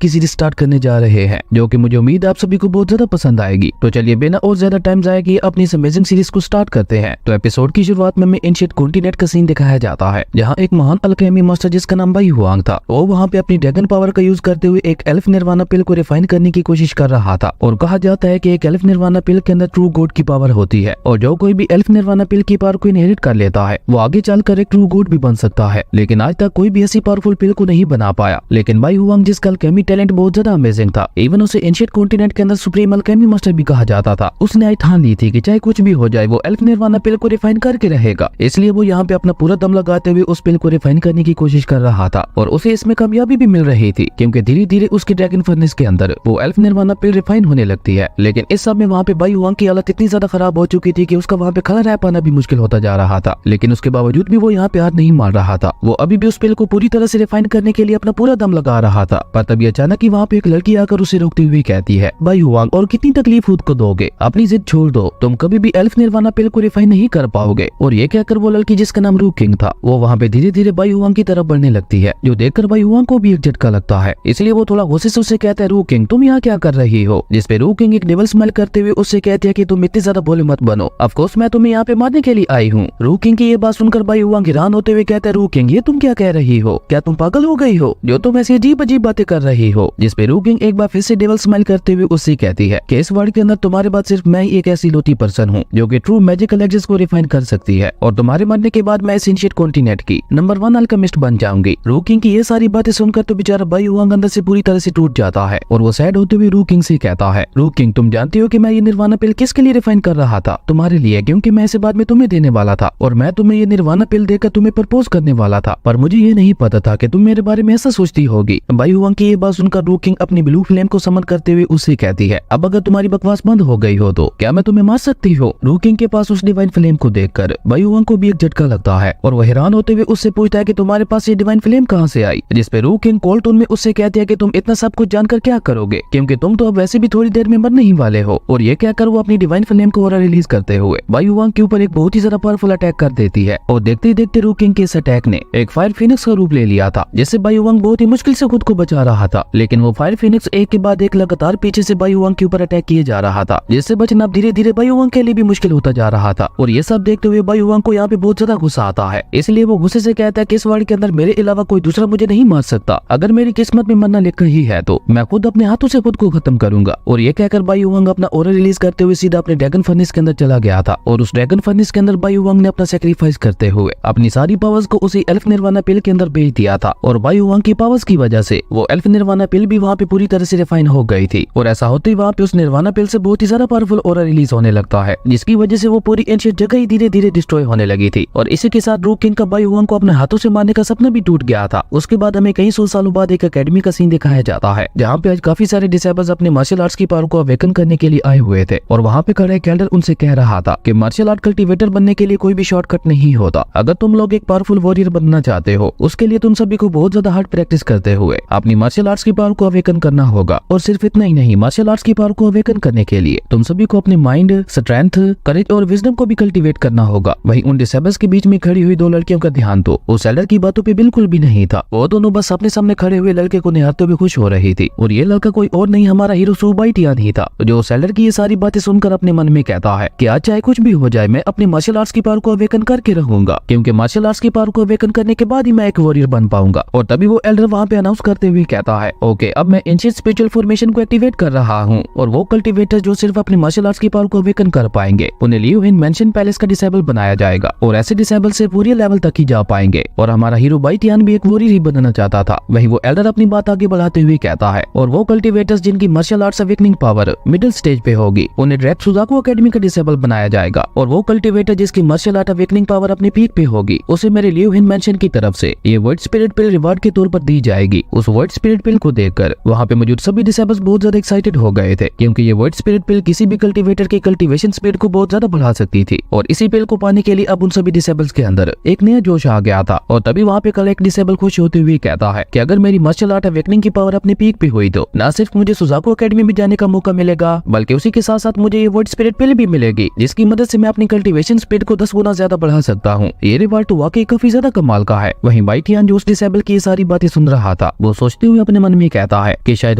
की series start करने जा रहे हैं, जो कि मुझे उम्मीद है आप सभी को बहुत ज्यादा पसंद आएगी। तो चलिए बिना और ज्यादा टाइम जाए किए अपनी इस अमेजिंग सीरीज को स्टार्ट करते हैं। तो एपिसोड की शुरुआत में एंशिएंट कॉन्टिनेंट का सीन दिखाया जाता है, जहां एक महान अल्केमी मास्टर जिसका नाम बाई हुआंग था, वो वहां पे अपनी ड्रैगन पावर का यूज करते हुए एक एल्फ निर्वाणा पिल को रिफाइन करने की कोशिश कर रहा था। और कहा जाता है कि एक एल्फ निर्वाणा पिल के अंदर ट्रू गॉड की पावर होती है, और जो कोई भी एल्फ निर्वाणा पिल की पावर को इनहेरिट कर लेता है वो आगे चलकर एक ट्रू गॉड भी बन सकता है। लेकिन आज तक कोई भी ऐसी पावरफुल पिल को नहीं बना पाया। लेकिन बाई हुआंग जिसका अल्केमी टैलेंट बहुत ज्यादा अमेजिंग था, इवन उसे एंशिएंट कॉन्टिनेंट के अंदर सुप्रीम अल्केमी मास्टर भी कहा जाता था, उसने आज ठान ली थी कि चाहे कुछ भी हो जाए वो एल्फ निर्वाणा पिल को रिफाइन करके रहेगा। इसलिए वो यहाँ पे अपना पूरा दम लगाते हुए उस पिल को रिफाइन करने की कोशिश कर रहा था, और उसे इसमें कामयाबी भी मिल रही थी, क्योंकि धीरे धीरे उसके ड्रैगन फर्नेस के अंदर वो एल्फ निर्वाणा पिल रिफाइन होने लगती है। लेकिन इस समय वहाँ पे बाई हुआंग की हालत इतनी ज्यादा खराब हो चुकी थी कि उसका वहाँ पे खड़ा रह पाना भी मुश्किल होता जा रहा था। लेकिन उसके बावजूद भी वो यहाँ पे हार नहीं मान रहा था, वो अभी भी उस पिल को पूरी तरह से रिफाइन करने के लिए अपना पूरा दम लगा रहा था। पर तभी अचानक ही वहाँ पे एक लड़की आकर उसे रोकते हुए कहती है, बाई हुआंग और कितनी तकलीफ खुद को दोगे, अपनी जिद छोड़ दो, तुम कभी भी एल्फ निर्वाणा पिल को रिफाइन नहीं कर पाओगे। और ये कहकर वो लड़की जिसका नाम रू किंग था, वो वहाँ पे धीरे धीरे बाई हुआंग की तरफ बढ़ने लगती है, जो देखकर बाई हुआंग को भी एक झटका लगता है। इसलिए वो थोड़ा गुस्से से उससे कहता है, रू किंग तुम यहाँ क्या कर रही हो। जिसपे रू किंग एक डेविल स्माइल करते हुए उससे कहती है कि तुम इतनी ज्यादा भोले मत बनो, ऑफ कोर्स मैं तुम्हें यहाँ पे मारने के लिए आई हूँ। रू किंग की ये बात सुनकर बाई हुआंग हैरान होते हुए कहता है, रू किंग ये तुम क्या कह रही हो, क्या तुम पागल हो गई हो जो तुम ऐसी अजीब अजीब बातें कर रही हो। जिसपे रू किंग एक बार फिर से डेविल स्माइल करते हुए उससे कहती है कि इस वर्ल्ड के अंदर तुम्हारे बाद सिर्फ मैं ही एक ऐसी लोटी पर्सन हूँ जो कि ट्रू मैजिकल एक्सिस को रिफाइन कर सकती है, और तुम्हारे मरने के बाद मैं इस एंशिएंट कॉन्टिनेंट की नंबर 1 अल्केमिस्ट बन जाऊंगी। रू किंग की ये सारी बातें सुनकर तो बेचारा बाई हुआंग अंदर से पूरी तरह से टूट जाता है, और वो सैड होते हुए रू किंग से कहता है, रू किंग तुम जानती हो कि मैं ये निर्वाणा पिल किसके लिए रिफाइन कर रहा था, तुम्हारे लिए, क्योंकि मैं इसे बाद में तुम्हें देने वाला था, और मैं तुम्हें ये निर्वाणा पिल देकर तुम्हें प्रपोज करने वाला था, पर मुझे ये नहीं पता था कि तुम मेरे बारे में ऐसा सोचती होगी। बाई हुआंग की ये बात सुनकर रू किंग अपनी ब्लू फ्लेम को समन करते हुए उससे कहती है, अब अगर तुम्हारी बकवास बंद हो गई हो तो क्या मैं तुम्हें मार सकती हो। रू किंग के पास उस डिवाइन फ्लेम को देखकर बाई हुआंग को भी एक झटका लगता है, और वह हैरान होते हुए उससे पूछता है कि तुम्हारे पास ये डिवाइन फ्लेम कहाँ से आई। जिसपे रू किंग कोल्ड टोन में उससे कहती है कि तुम इतना सब कुछ जानकर क्या करोगे, क्योंकि तुम तो अब वैसे भी थोड़ी देर में मरने ही वाले हो। और ये कहकर वो अपनी डिवाइन फ्लेम को ऑरा रिलीज करते हुए बाई हुआंग के ऊपर एक बहुत ही ज्यादा पावरफुल अटैक कर देती है, और देखते ही देखते रू किंग के इस अटैक ने एक फायर फिनिक्स का रूप ले लिया था, जिससे बाई हुआंग बहुत ही मुश्किल से खुद को बचा रहा था। लेकिन वो फायर फिनिक्स एक के बाद एक लगातार पीछे से बाई हुआंग के ऊपर अटैक किए जा रहा था, जिससे बचना अब धीरे धीरे बाई हुआंग के लिए भी मुश्किल होता जा रहा था। और ये सब देखते हुए बाई हुआंग को यहाँ पे बहुत ज्यादा गुस्सा आता है, इसलिए वो गुस्से से कहता है कि इस वर्ल्ड के अंदर मेरे अलावा कोई दूसरा मुझे नहीं मार सकता, अगर मेरी किस्मत में मरना लिखा ही है तो मैं खुद अपने हाथों से खुद को खत्म करूंगा। और ये कहकर बाई हुआंग अपना ऑरा रिलीज करते हुए सीधा अपने ड्रैगन फर्नेस के अंदर चला गया था, और उस ड्रैगन फर्नेस के अंदर बाई हुआंग ने अपना सैक्रिफाइस करते हुए अपनी सारी पावर्स को उसी एल्फ निर्वाणा पिल के अंदर भेज दिया था। और बाई हुआंग की पावर्स की वजह से वो एल्फ निर्वाणा पिल भी वहाँ पे पूरी तरह से रिफाइन हो गई थी, और ऐसा होते ही वहाँ पे उस निर्वाणा पिल से बहुत ही ज्यादा पावरफुल ऑरा रिलीज होने लगता है, जिसकी वजह से वो पूरी एंशिएंट जगह ही धीरे धीरे डिस्ट्रॉय होने लगी थी। और इसी के साथ रू किंग का बाई हुआंग को अपने हाथों से मारने का सपना भी टूट गया था। उसके बाद हमें कई 100 सालों बाद एक एकेडमी का सीन दिखाया जाता है, जहाँ पे आज काफी सारे डिसेबल्स अपने मार्शल आर्ट्स की पावर को अवेकन करने के लिए आए हुए थे। और वहाँ पे खड़े एक एल्डर उनसे कह रहा था कि मार्शल आर्ट कल्टीवेटर बनने के लिए कोई भी शॉर्टकट नहीं होता, अगर तुम लोग एक पावरफुल वॉरियर बनना चाहते हो उसके लिए तुम सभी को बहुत ज्यादा हार्ड प्रैक्टिस करते हुए अपनी मार्शल आर्ट्स की पावर को अवेकन करना होगा। और सिर्फ इतना ही नहीं, मार्शल आर्ट्स की पावर को अवेकन करने के लिए तुम सभी को अपने माइंड, स्ट्रेंथ, करेज और विजडम को भी कल्टीवेट करना होगा। वहीं उन डिसेबल्स के बीच में खड़ी हुई दो लड़कियों का ध्यान तो उस एल्डर की बातों पे बिल्कुल भी नहीं था, वो दोनों बस अपने सामने खड़े हुए लड़के को निहारते हुए खुश हो रही थी। और ये लड़का कोई और नहीं, हमारा हीरो सू बाईटियान ही था, जो उस एल्डर की ये सारी बातें सुनकर अपने मन में कहता है कि आज चाहे कुछ भी हो जाए मैं अपनी मार्शल आर्ट्स की पावर को अवेकन करके रहूंगा, क्योंकि मार्शल आर्ट्स की पावर को अवेकन करने के बाद ही मैं एक वॉरियर बन पाऊंगा। और तभी वो एल्डर वहाँ पे अनाउंस करते हुए कहता है, ओके अब मैं एंशिएंट स्पिरिचुअल फॉर्मेशन को एक्टिवेट कर रहा हूँ, और वो कल्टीवेटर जो सिर्फ अपनी मार्शल आर्ट्स की पावर को अवेकन कर पाएंगे उन्हें लियो इन मेंशन पैलेस का डिसेबल बनाया जाएगा, और ऐसे डिसेबल से वॉरियर लेवल तक ही जा पाएंगे। और हमारा हीरो बाईटियान भी एक वॉरियर ही बनना चाहता था। वही वो एल्डर अपनी बात आगे बढ़ाते हुए कहता है, और वो कल्टीवेटर्स जिनकी martial arts awakening power middle stage पे होगी उन्हें डायरेक्ट सुजाकू एकेडमी का डिसेबल बनाया जाएगा, और वो कल्टीवेटर जिसकी मार्शल आर्ट अवेकनिंग पावर अपने पीक पे होगी उसे मेरे लियो इन मेंशन की तरफ से ये वर्ड स्पिरिट पिल रिवार्ड के तौर पर दी जाएगी। उस वर्ड स्पिरिट पिल को देखकर वहाँ पे मौजूद सभी डिसेबल्स बहुत ज्यादा एक्साइटेड हो गए थे, क्योंकि ये वर्ड स्पिरिट पिल किसी भी कल्टीवेटर की कल्टीवेशन स्पीड को बहुत ज्यादा बढ़ा सकती थी। और इसी पिल को पाने के लिए अब उन सभी डिसेबल्स के अंदर एक नया जोश आ गया था। और तभी वहाँ पे कल एक डिसेबल खुश होते हुए कहता है कि अगर मेरी मार्शल आर्ट अवेकनिंग की पावर अपने पीक पे हुई तो न सिर्फ मुझे सुजाकू एकेडमी में जाने का मौका मिलेगा, बल्कि उसी के साथ साथ मुझे ये वर्ड स्पिरिट पिल भी मिलेगी, जिसकी मदद से मैं अपनी कल्टीवेशन स्पीड को 10 गुना ज्यादा बढ़ा सकता हूँ। ये रिवार्ड तो वाकई काफी ज्यादा कमाल का है। वहीं बाईटियान जो उस डिसेबल की सारी बातें सुन रहा था, वो सोचते हुए अपने मन में कहता है कि शायद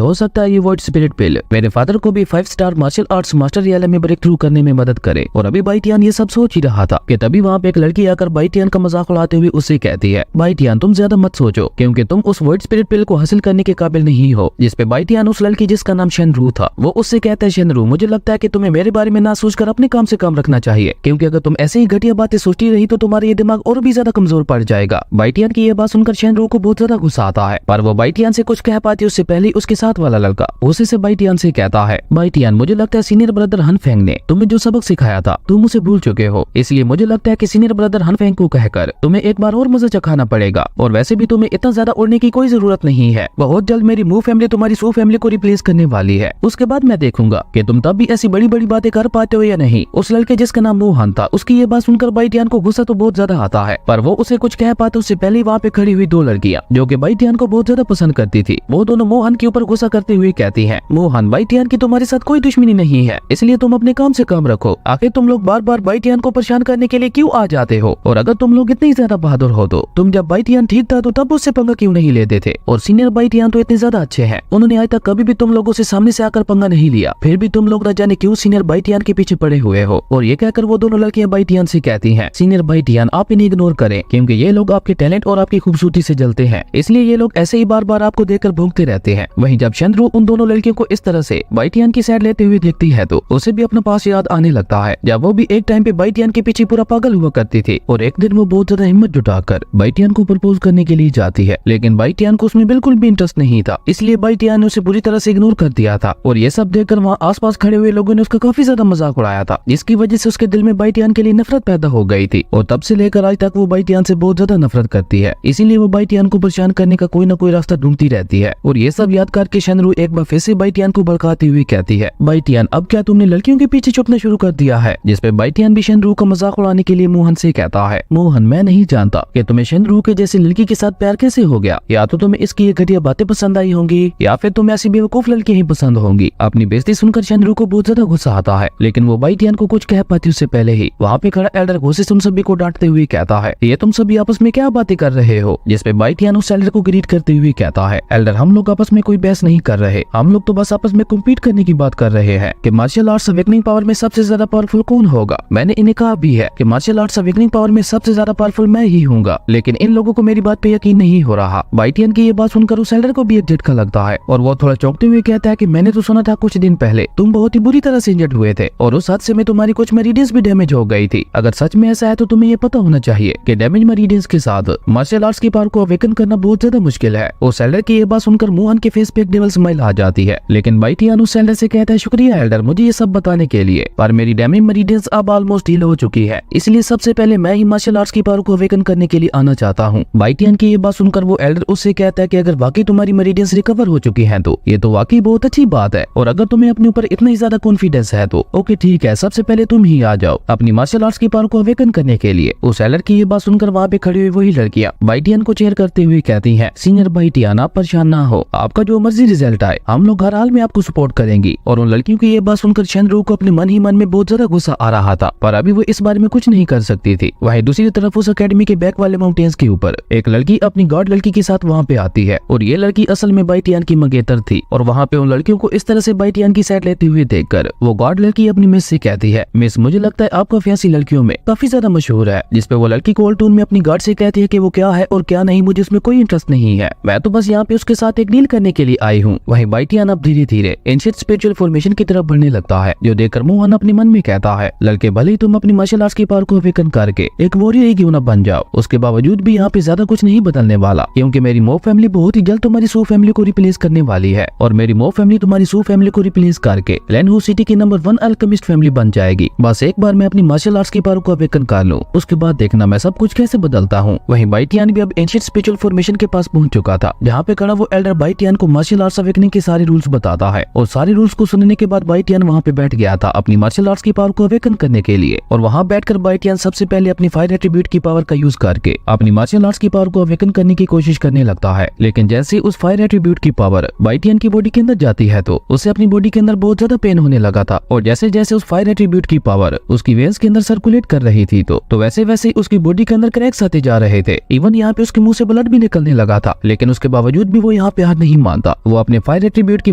हो सकता है ये वॉइड स्पिरिट पिल मेरे फादर को भी 5 star martial arts master realm में ब्रेक थ्रू करने में मदद करे। और अभी बाइटियान ये सब सोच ही रहा था कि तभी वहाँ पे एक लड़की आकर बाइटियान का मजाक उड़ाते हुए उससे कहती है, बाइटियान तुम ज्यादा मत सोचो क्योंकि तुम उस वॉइड स्पिरिट पिल को हासिल करने के काबिल नहीं हो। जिसपे बाइटियान उस लड़की जिसका नाम शेनरू था वो उससे कहता है, शेनरू मुझे लगता है कि तुम्हें मेरे बारे में ना सोचकर अपने काम से काम रखना चाहिए क्योंकि अगर तुम ऐसे ही घटिया बातें सोचती रही तो तुम्हारा ये दिमाग और भी ज्यादा कमजोर पड़ जाएगा। बाइटियान की ये बात सुनकर शेनरू को बहुत ज्यादा गुस्सा आता है, पर वो बाइटियान से कुछ कह पाती उससे पहले उसके साथ वाला लड़का उसे से बाइटियान से कहता है, बाइटियान मुझे लगता है सीनियर ब्रदर हनफेंग ने तुम्हें जो सबक सिखाया था तुम उसे भूल चुके हो, इसलिए मुझे लगता है कि सीनियर ब्रदर हनफेंग को कहकर तुम्हें एक बार और मजा चखाना पड़ेगा। और वैसे भी तुम्हें इतना ज्यादा उड़ने की कोई जरूरत नहीं है, बहुत जल्द मेरी मू फैमिली तुम्हारी सू फैमिली को रिप्लेस करने वाली है। उसके बाद मैं देखूंगा कि तुम तब भी ऐसी बड़ी बड़ी बातें कर पाते हो या नहीं। उस लड़के जिसका नाम मोहन था उसकी ये बात सुनकर बाइटियान को गुस्सा तो बहुत ज्यादा आता है, पर वो उसे कुछ कह पाते उससे पहले वहाँ पे खड़ी हुई 2 लड़कियां जो कि बाइटियान को बहुत ज्यादा पसंद करती थी, वो दोनों मोहन के ऊपर गुस्सा करते हुए कहती हैं, मोहन बाइटियान की तुम्हारे साथ कोई दुश्मनी नहीं है, इसलिए तुम अपने काम से काम रखो। आखिर तुम लोग बार बार बाइटियान को परेशान करने के लिए क्यों आ जाते हो? और अगर तुम लोग इतनी ज्यादा बहादुर हो तो तुम जब बाइटियान ठीक था तो तब उससे पंगा क्यों नहीं लेते थे? और सीनियर बाइटियान तो इतने ज्यादा अच्छे हैं, उन्होंने आज तक कभी भी तुम लोगों से सामने से आकर पंगा नहीं लिया, फिर भी तुम लोग न जाने क्यों सीनियर बाइटियान के पीछे पड़े हुए हो। और ये कहकर वो दोनों लड़कियां बाइटियान से कहती हैं, सीनियर बाइटियान आप इन्हें इग्नोर करें क्योंकि ये लोग आपके टैलेंट और आपकी खूबसूरती से जलते हैं, इसलिए ये लोग ऐसे ही बार बार आपको देखकर भूखते रहते हैं। वहीं जब शेनरू उन दोनों लड़कियों को इस तरह से बाइटियान की साइड लेते हुए देखती है तो उसे भी अपना पास याद आने लगता है जब वो भी एक टाइम पे बाइटियान के पीछे पूरा पागल हुआ करती थी। और एक दिन वो बहुत ज्यादा हिम्मत जुटाकर बाइटियान को प्रपोज करने के लिए जाती है, लेकिन बाइटियान को उसमें बिल्कुल भी इंटरेस्ट नहीं था, इसलिए बाइटियान ने उसे पूरी तरह से इग्नोर कर दिया था। और ये सब देखकर वहाँ आसपास खड़े हुए लोगों ने उसका काफी ज्यादा मजाक उड़ाया था, जिसकी वजह से उसके दिल में बाइटियान के लिए नफरत पैदा हो गई थी। और तब से लेकर आज तक वो बाइटियान से बहुत ज्यादा नफरत करती है, इसीलिए वो बाइटियान को परेशान करने का कोई ना कोई रास्ता ढूंढती रहती है। और ये सब याद करके शेनरू एक बार फिर से बाइटियान को भड़काती हुई कहती है, बाइटियान अब क्या तुमने लड़कियों के पीछे छुपना शुरू कर दिया है? जिसपे बाइटियान भी शेनरू का मजाक उड़ाने के लिए मोहन से कहता है, मोहन मैं नहीं जानता कि तुम्हें शेनरू के जैसी लड़की के साथ प्यार कैसे हो गया, या तो तुम्हें इसकी ये घटिया बातें पसंद आई होंगी या फिर तुम्हें ऐसी बेवकूफ लड़कियां ही पसंद होंगी। अपनी बेइज्जती सुनकर शेनरू को बहुत ज्यादा गुस्सा आता है, लेकिन वो बाइटियान को कुछ कह पाती उससे पहले ही वहाँ पे खड़ा एल्डर गुस्से से उन सभी को डांटते हुए कहता है, ये तुम सभी आपस में क्या बातें कर रहे हो? जिसपे बाइटियान उस एल्डर को ग्रीट करते हुए कहता है, एल्डर हम लोग आपस में कोई बहस नहीं कर रहे, हम लोग तो बस आपस में कम्पीट करने की बात कर रहे हैं कि मार्शल आर्ट्स अवेकनिंग पावर में सबसे ज्यादा पावरफुल कौन होगा। मैंने इन्हें कहा भी है कि मार्शल आर्ट्स अवेकनिंग पावर में सबसे ज्यादा पावरफुल मैं ही हूँगा, लेकिन इन लोगों को मेरी बात पे यकीन नहीं हो रहा। बाइटियान की ये बात सुनकर उस एल्डर को भी एक झटका लगता है और वो थोड़ा चौंकते हुए कहता है कि मैंने तो सुना था कुछ दिन पहले तुम बहुत ही बुरी तरह से इंजर्ड हुए थे और उस हादसे में तुम्हारी कुछ मेरिडियंस भी डैमेज हो गई थी। अगर सच में ऐसा है तो तुम्हें ये पता होना चाहिए कि डैमेज मेरिडियंस के साथ मार्शल आर्ट्स की पावर को अवेकन करना बहुत ज्यादा मुश्किल है। उस एल्डर की ये बात सुनकर मोहन के फेस पे एक डेविल स्माइल आ जाती है, लेकिन बाइटियान उस एल्डर से कहता है, शुक्रिया एल्डर मुझे ये सब बताने के लिए, पर मेरी डैमेज मेरिडियंस अब ऑलमोस्ट हील हो चुकी है, इसलिए सबसे पहले मैं ही मार्शल आर्ट्स की पावर को अवेकन करने के लिए आना चाहता हूँ। बाइटियान की ये बात सुनकर वो एल्डर उससे कहता है कि अगर वाकई तुम्हारी मेरिडियंस रिकवर हो चुकी है तो ये तो वाकई बहुत अच्छी बात है, और अगर तुम्हें अपने ऊपर इतना ही ज्यादा कॉन्फिडेंस है तो ओके ठीक है, सबसे पहले तुम ही आ जाओ अपनी मार्शल आर्ट्स की पावर को अवेकन करने के लिए। उस एल्डर की ये बात सुनकर वहाँ पे खड़ी हुई वही लड़कियां बाइटियान को चेयर करते हुए कहती हैं, सीनियर बाइटियान आप परेशान ना हो, आपका जो मर्जी रिजल्ट आए हम लोग हर हाल में आपको सपोर्ट करेंगी। और उन लड़कियों की ये बात सुनकर शेनरू को अपने मन ही मन में बहुत ज्यादा गुस्सा आ रहा था, पर अभी वो इस बारे में कुछ नहीं कर सकती थी। वहीं दूसरी तरफ उस अकेडमी के बैक वाले माउंटेन्स के ऊपर एक लड़की अपनी गार्ड लड़की के साथ वहाँ पे आती है, और ये लड़की असल में बाइटियान की मंगेतर थी। और वहाँ पे उन लड़कियों को इस तरह से बाइटियान की साइड लेते हुए देखकर वो गार्ड लड़की अपनी मिस से कहती है, मिस मुझे लगता है आपका फियांसी लड़कियों में काफी ज्यादा मशहूर है। जिसपे वो लड़की कोल टून में अपनी गार्ड से कहती है कि वो क्या है और क्या नहीं, मुझे उसमें कोई इंटरेस्ट नहीं है, मैं तो बस यहाँ पे उसके साथ एक डील करने के लिए आई हूँ। वहीं बाइटियान अब धीरे धीरे एंशिएंट स्पिरिचुअल फॉर्मेशन की तरफ बढ़ने लगता है, जो देखकर मोहन अपने मन में कहता है, लड़के भले ही तुम अपनी मार्शल आर्ट्स की पावर को अवेकन करके एक वॉरियर ही क्यों न बन जाओ, उसके बावजूद भी यहाँ पे ज्यादा कुछ नहीं बदलने वाला, क्योंकि मेरी मो फैमिली बहुत ही जल्द तुम्हारी सू फैमिली को रिप्लेस करने वाली है, और मेरी मो फैमिली तुम्हारी सू फैमिली को रिप्लेस करके लैनहू सिटी की नंबर 1 अल्केमिस्ट फैमिली बन जाएगी। बस एक बार मैं अपनी मार्शल आर्ट्स की पावर को अवेकन कर लूं, उसके बाद देखना मैं सब कुछ कैसे बदलता हूँ। वहीं बाइटियान भी अब एंशिएंट स्पिरिचुअल फॉर्मेशन के पास पहुंच चुका था, जहाँ पे खड़ा वो एल्डर बाइटियान को मार्शल आर्ट्स अवेकनिंग के सारे रूल्स बताता है, और सारे रूल्स को सुनने के बाद बाइटियान वहाँ पे बैठ गया था अपनी मार्शल आर्ट्स की पावर को अवेकन करने के लिए। और वहाँ बैठकर बाइटियान सबसे पहले अपनी फायर एट्रीब्यूट की पावर का यूज करके अपनी मार्शल आर्ट्स की पावर को अवेकन करने की कोशिश करने लगता है। लेकिन जैसे उस फायर एट्रीब्यूट की पावर बाइटियान की बॉडी के अंदर जाती है तो उसे अपनी बॉडी के अंदर बहुत ज्यादा पेन होने लगा था, और जैसे जैसे उस फायर एट्रीब्यूट की पावर उसकी वेन्स के अंदर सर्कुलेट कर रही थी तो वैसे वैसे उसकी बॉडी के अंदर क्रैक्स आते जा रहे थे। इवन यहाँ पे उसके मुंह से ब्लड भी निकलने लगा था, लेकिन उसके बावजूद भी वो यहाँ पे हार नहीं मानता। वो अपने फायर एट्रीब्यूट की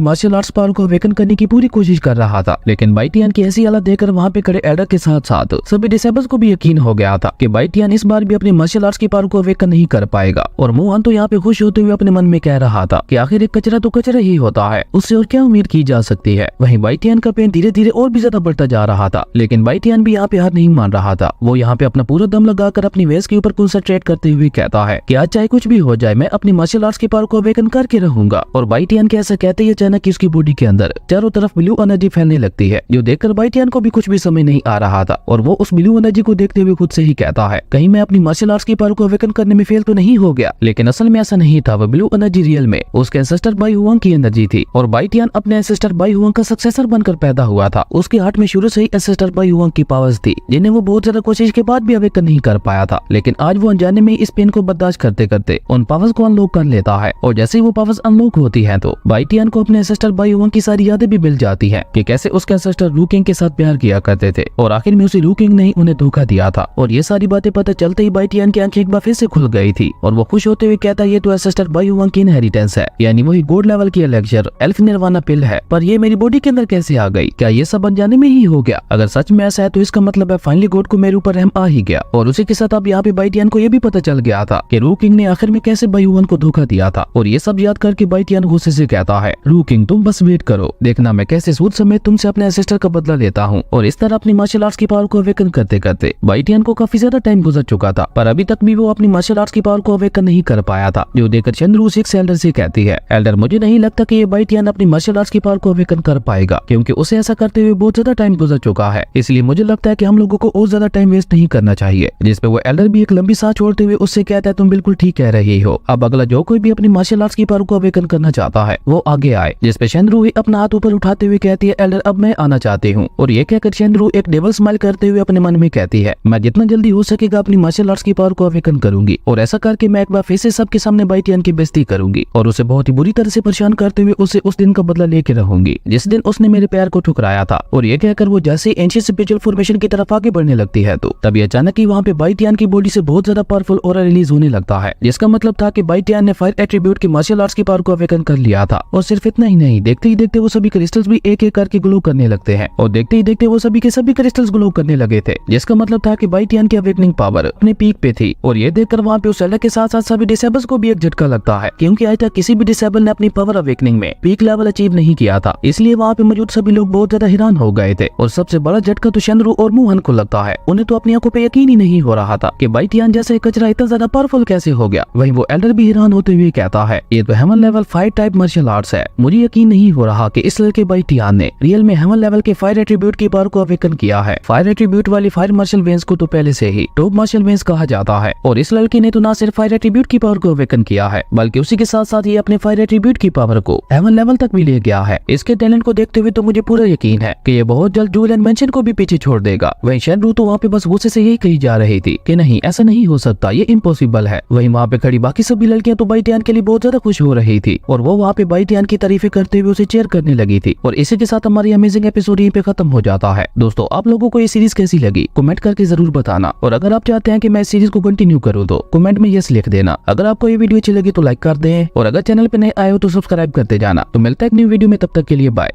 मार्शल आर्ट्स पावर को अवेकन करने की पूरी कोशिश कर रहा था, लेकिन बाइटियन की ऐसी हालत देखकर वहाँ पे खड़े एल्डर के साथ साथ सभी डिसेबल्स को भी यकीन हो गया था कि बाइटियन इस बार भी अपनी मार्शल आर्ट्स की पावर को अवेकन नहीं कर पाएगा। और मोहन तो यहाँ पे खुश होते हुए अपने मन में कह रहा था कि आखिर एक कचरा तो कचरा ही होता है, उससे और क्या उम्मीद की जा सकती है। वहीं बाइटियन का पेन धीरे धीरे और भी ज्यादा बढ़ता जा रहा था, लेकिन बाइटियन भी यहाँ पे हार नहीं मान रहा था। वो यहाँ पे अपना पूरा दम लगाकर अपनी वेस के ऊपर कंसंट्रेट करते हुए कहता है कि आज चाहे कुछ भी हो जाए मैं अपनी मार्शल आर्ट्स की पावर को अवेकन करके रहूंगा। और बाइटियन के ऐसा कहते ही अचानक उसकी बॉडी के अंदर चारों तरफ ब्लू एनर्जी फैलने लगती है, जो देखकर बाइटियन को भी कुछ भी समझ नहीं आ रहा था। और वो उस ब्लू एनर्जी को देखते हुए खुद से ही कहता है कहीं मैं अपनी मार्शल आर्ट्स की पावर को अवेकन करने में फेल तो नहीं हो गया। लेकिन असल में ऐसा नहीं था। वो ब्लू एनर्जी रियल में उसके एंसेस्टर बाई हुआंग की एनर्जी थी और बाइटियन अपने एंसेस्टर बाई हुआंग का सक्सेसर बनकर पैदा हुआ था। उसके हार्ट में शुरू से ही एंसेस्टर बाई हुआंग की पावर्स थी, जिन्हें वो बहुत ज्यादा कोशिश के बाद भी अवेकन नहीं कर पाया था। लेकिन आज वो अनजाने में इस पेन को बर्दाश्त करते करते उन पावर्स को अनलॉक कर लेता है। और जैसे ही वो पावर्स अनलॉक होती है तो बाइटियन को अपने एंसेस्टर बाई हुआंग की सारी यादें भी मिल जाती है कि कैसे उसके एंसेस्टर लू किंग के साथ प्यार किया करते थे और आखिर में उसे लू किंग ने उन्हें धोखा दिया था। और ये सारी बातें पता चलते ही बाइटियन की आंखें एक बार फिर से खुल गई थी और वो खुश होते हुए कहता ये तो एंसेस्टर बाई हुआंग की इनहेरिटेंस है, यानी वही गॉड लेवल की एलेक्सर एल्फ निर्वाणा पिल है। पर ये मेरी बॉडी के अंदर कैसे आ गई? क्या ये सब अनजाने में ही हो गया? अगर सच में ऐसा है तो इसका मतलब है फाइनली गॉड को मेरे ऊपर रहम आ ही गया। और उसी के साथ अब यहाँ पे बाइटियन को ये भी पता चल गया था कि रू किंग ने आखिर में कैसे बाई हुआंग को धोखा दिया था। और ये सब याद करके बाइटियन गुस्से से कहता है रू किंग तुम बस वेट करो, देखना मैं कैसे सूद समेत तुमसे अपने एंसेस्टर का बदला लेता हूँ। और इस तरह अपनी मार्शल आर्ट्स की पावर को अवेकन करते करते बाइटियन को काफी ज्यादा टाइम गुजर चुका था, पर अभी तक भी वो अपनी मार्शल आर्ट्स की पावर को अवेकन नहीं कर पाया था। जो देखकर चंद्रू सिक्स एल्डर से कहती है एल्डर मुझे नहीं लगता कि ये बाइटियन अपनी मार्शल आर्ट्स की पावर को अवेकन कर पाएगा, क्योंकि उसे ऐसा करते हुए बहुत ज्यादा टाइम गुजर चुका है। इसलिए मुझे लगता है कि हम लोगों को और ज्यादा टाइम वेस्ट नहीं करना चाहिए। जिस पे वो एल्डर भी एक लंबी सांस छोड़ते हुए उससे कहता है तुम बिल्कुल ठीक कह रही हो, अब अगला जो कोई भी अपनी मार्शल आर्ट्स की पावर को अवेकन करना चाहता है वो आगे आए। जिस पे चंद्रू अपना हाथ ऊपर उठाते हुए कहती है एल्डर अब मैं आना चाहती हूँ। और ये कहकर चंद्रू एक डेविल स्माइल करते हुए अपने मन में कहती है मैं जितना जल्दी हो सकेगा अपनी मार्शल आर्ट्स की पावर को अवेकन करूंगी और ऐसा करके मैं एक बार फिर से सबके सामने बाइटियन की बेइज्जती करूंगी और उसे बहुत ही बुरी तरह से परेशान करते हुए उसे उस दिन का बदला लेके रहूंगी जिस दिन उसने मेरे पैर को ठुकराया था। और ये कहकर वो जैसे एंशिएंट स्पिरिचुअल फॉर्मेशन की तरफ आगे बढ़ने लगती है तो तभी अचानक ही वहाँ पे बाइटियन की बॉडी से बहुत ज्यादा पावरफुल ऑरा रिलीज होने लगता है, जिसका मतलब था कि बाइटियन ने फायर एट्रीब्यूट की मार्शल आर्ट्स की पावर को अवेकन कर लिया था। और सिर्फ इतना ही नहीं, देखते ही देखते वो सभी क्रिस्टल्स भी एक एक करके ग्लो करने लगते हैं और देखते ही देखते वो सभी के सभी क्रिस्टल्स ग्लो करने लगे थे, जिसका मतलब था कि बाइटियन की अवेकनिंग पावर अपने पीक पे थी। और ये देखकर वहाँ पे उस एल्डर के साथ साथ सभी डिसेबल्स को भी एक झटका लगता है, क्योंकि आज तक किसी भी डिसेबल ने अपनी पावर अवेकनिंग में पीक लेवल अचीव नहीं किया था। इसलिए वहाँ पे मौजूद सभी लोग बहुत ज्यादा हैरान हो गए थे। और सबसे बड़ा झटका तो चंद्रू और मोहन को लगता है, उन्हें तो अपनी आंखों पे यकीन ही नहीं हो रहा था कि बाइटियन जैसे कचरा इतना ज्यादा पावरफुल कैसे हो गया। वहीं वो एल्डर भी हैरान होते हुए कहता है ये तो heaven level 5 type martial arts है, मुझे यकीन नहीं हो रहा कि इस लड़के बाइटियन ने रियल में हेवन लेवल के फायर एट्रीब्यूट की पावर को अवेकन किया है। फायर एट्रीब्यूट वाली फायर मार्शल वेंस को तो पहले से ही टॉप मार्शल वेंस कहा जाता है और इस लड़के ने तो ना सिर्फ फायर एट्रीब्यूट की पावर को अवेकन किया है बल्कि उसी के साथ साथ ये अपने फायर एट्रीब्यूट की पावर को हेवन लेवल तक भी ले गया है। इसके टैलेंट को देखते हुए तो मुझे पूरा यकीन है कि ये बहुत जल्द जूल एंड मेंशन को भी पीछे छोड़ देगा। वहीं चंद्रू तो वहाँ पे बस गुस्से से यही कही जा रही थी कि नहीं ऐसा नहीं हो सकता, ये इम्पॉसिबल है। वहीं वहाँ पे खड़ी बाकी सभी लड़कियां तो बाइटियन के लिए बहुत ज्यादा खुश हो रही थी और वो वहाँ पे बाइटियन की तारीफें करते हुए उसे चेयर करने लगी थी। और इसी के साथ हमारी अमेजिंग एपिसोड यहीं पे खत्म हो जाता है। दोस्तों आप लोगों को ये सीरीज कैसी लगी कमेंट करके जरूर बताना और अगर आप चाहते हैं कि मैं इस सीरीज को कंटिन्यू करूँ तो कमेंट में यस लिख देना। अगर आपको ये वीडियो अच्छी लगी तो लाइक कर दें और अगर चैनल पे नए आए हो तो सब्सक्राइब करते जाना। तो मिलता है एक न्यू वीडियो में, तब तक के लिए बाय।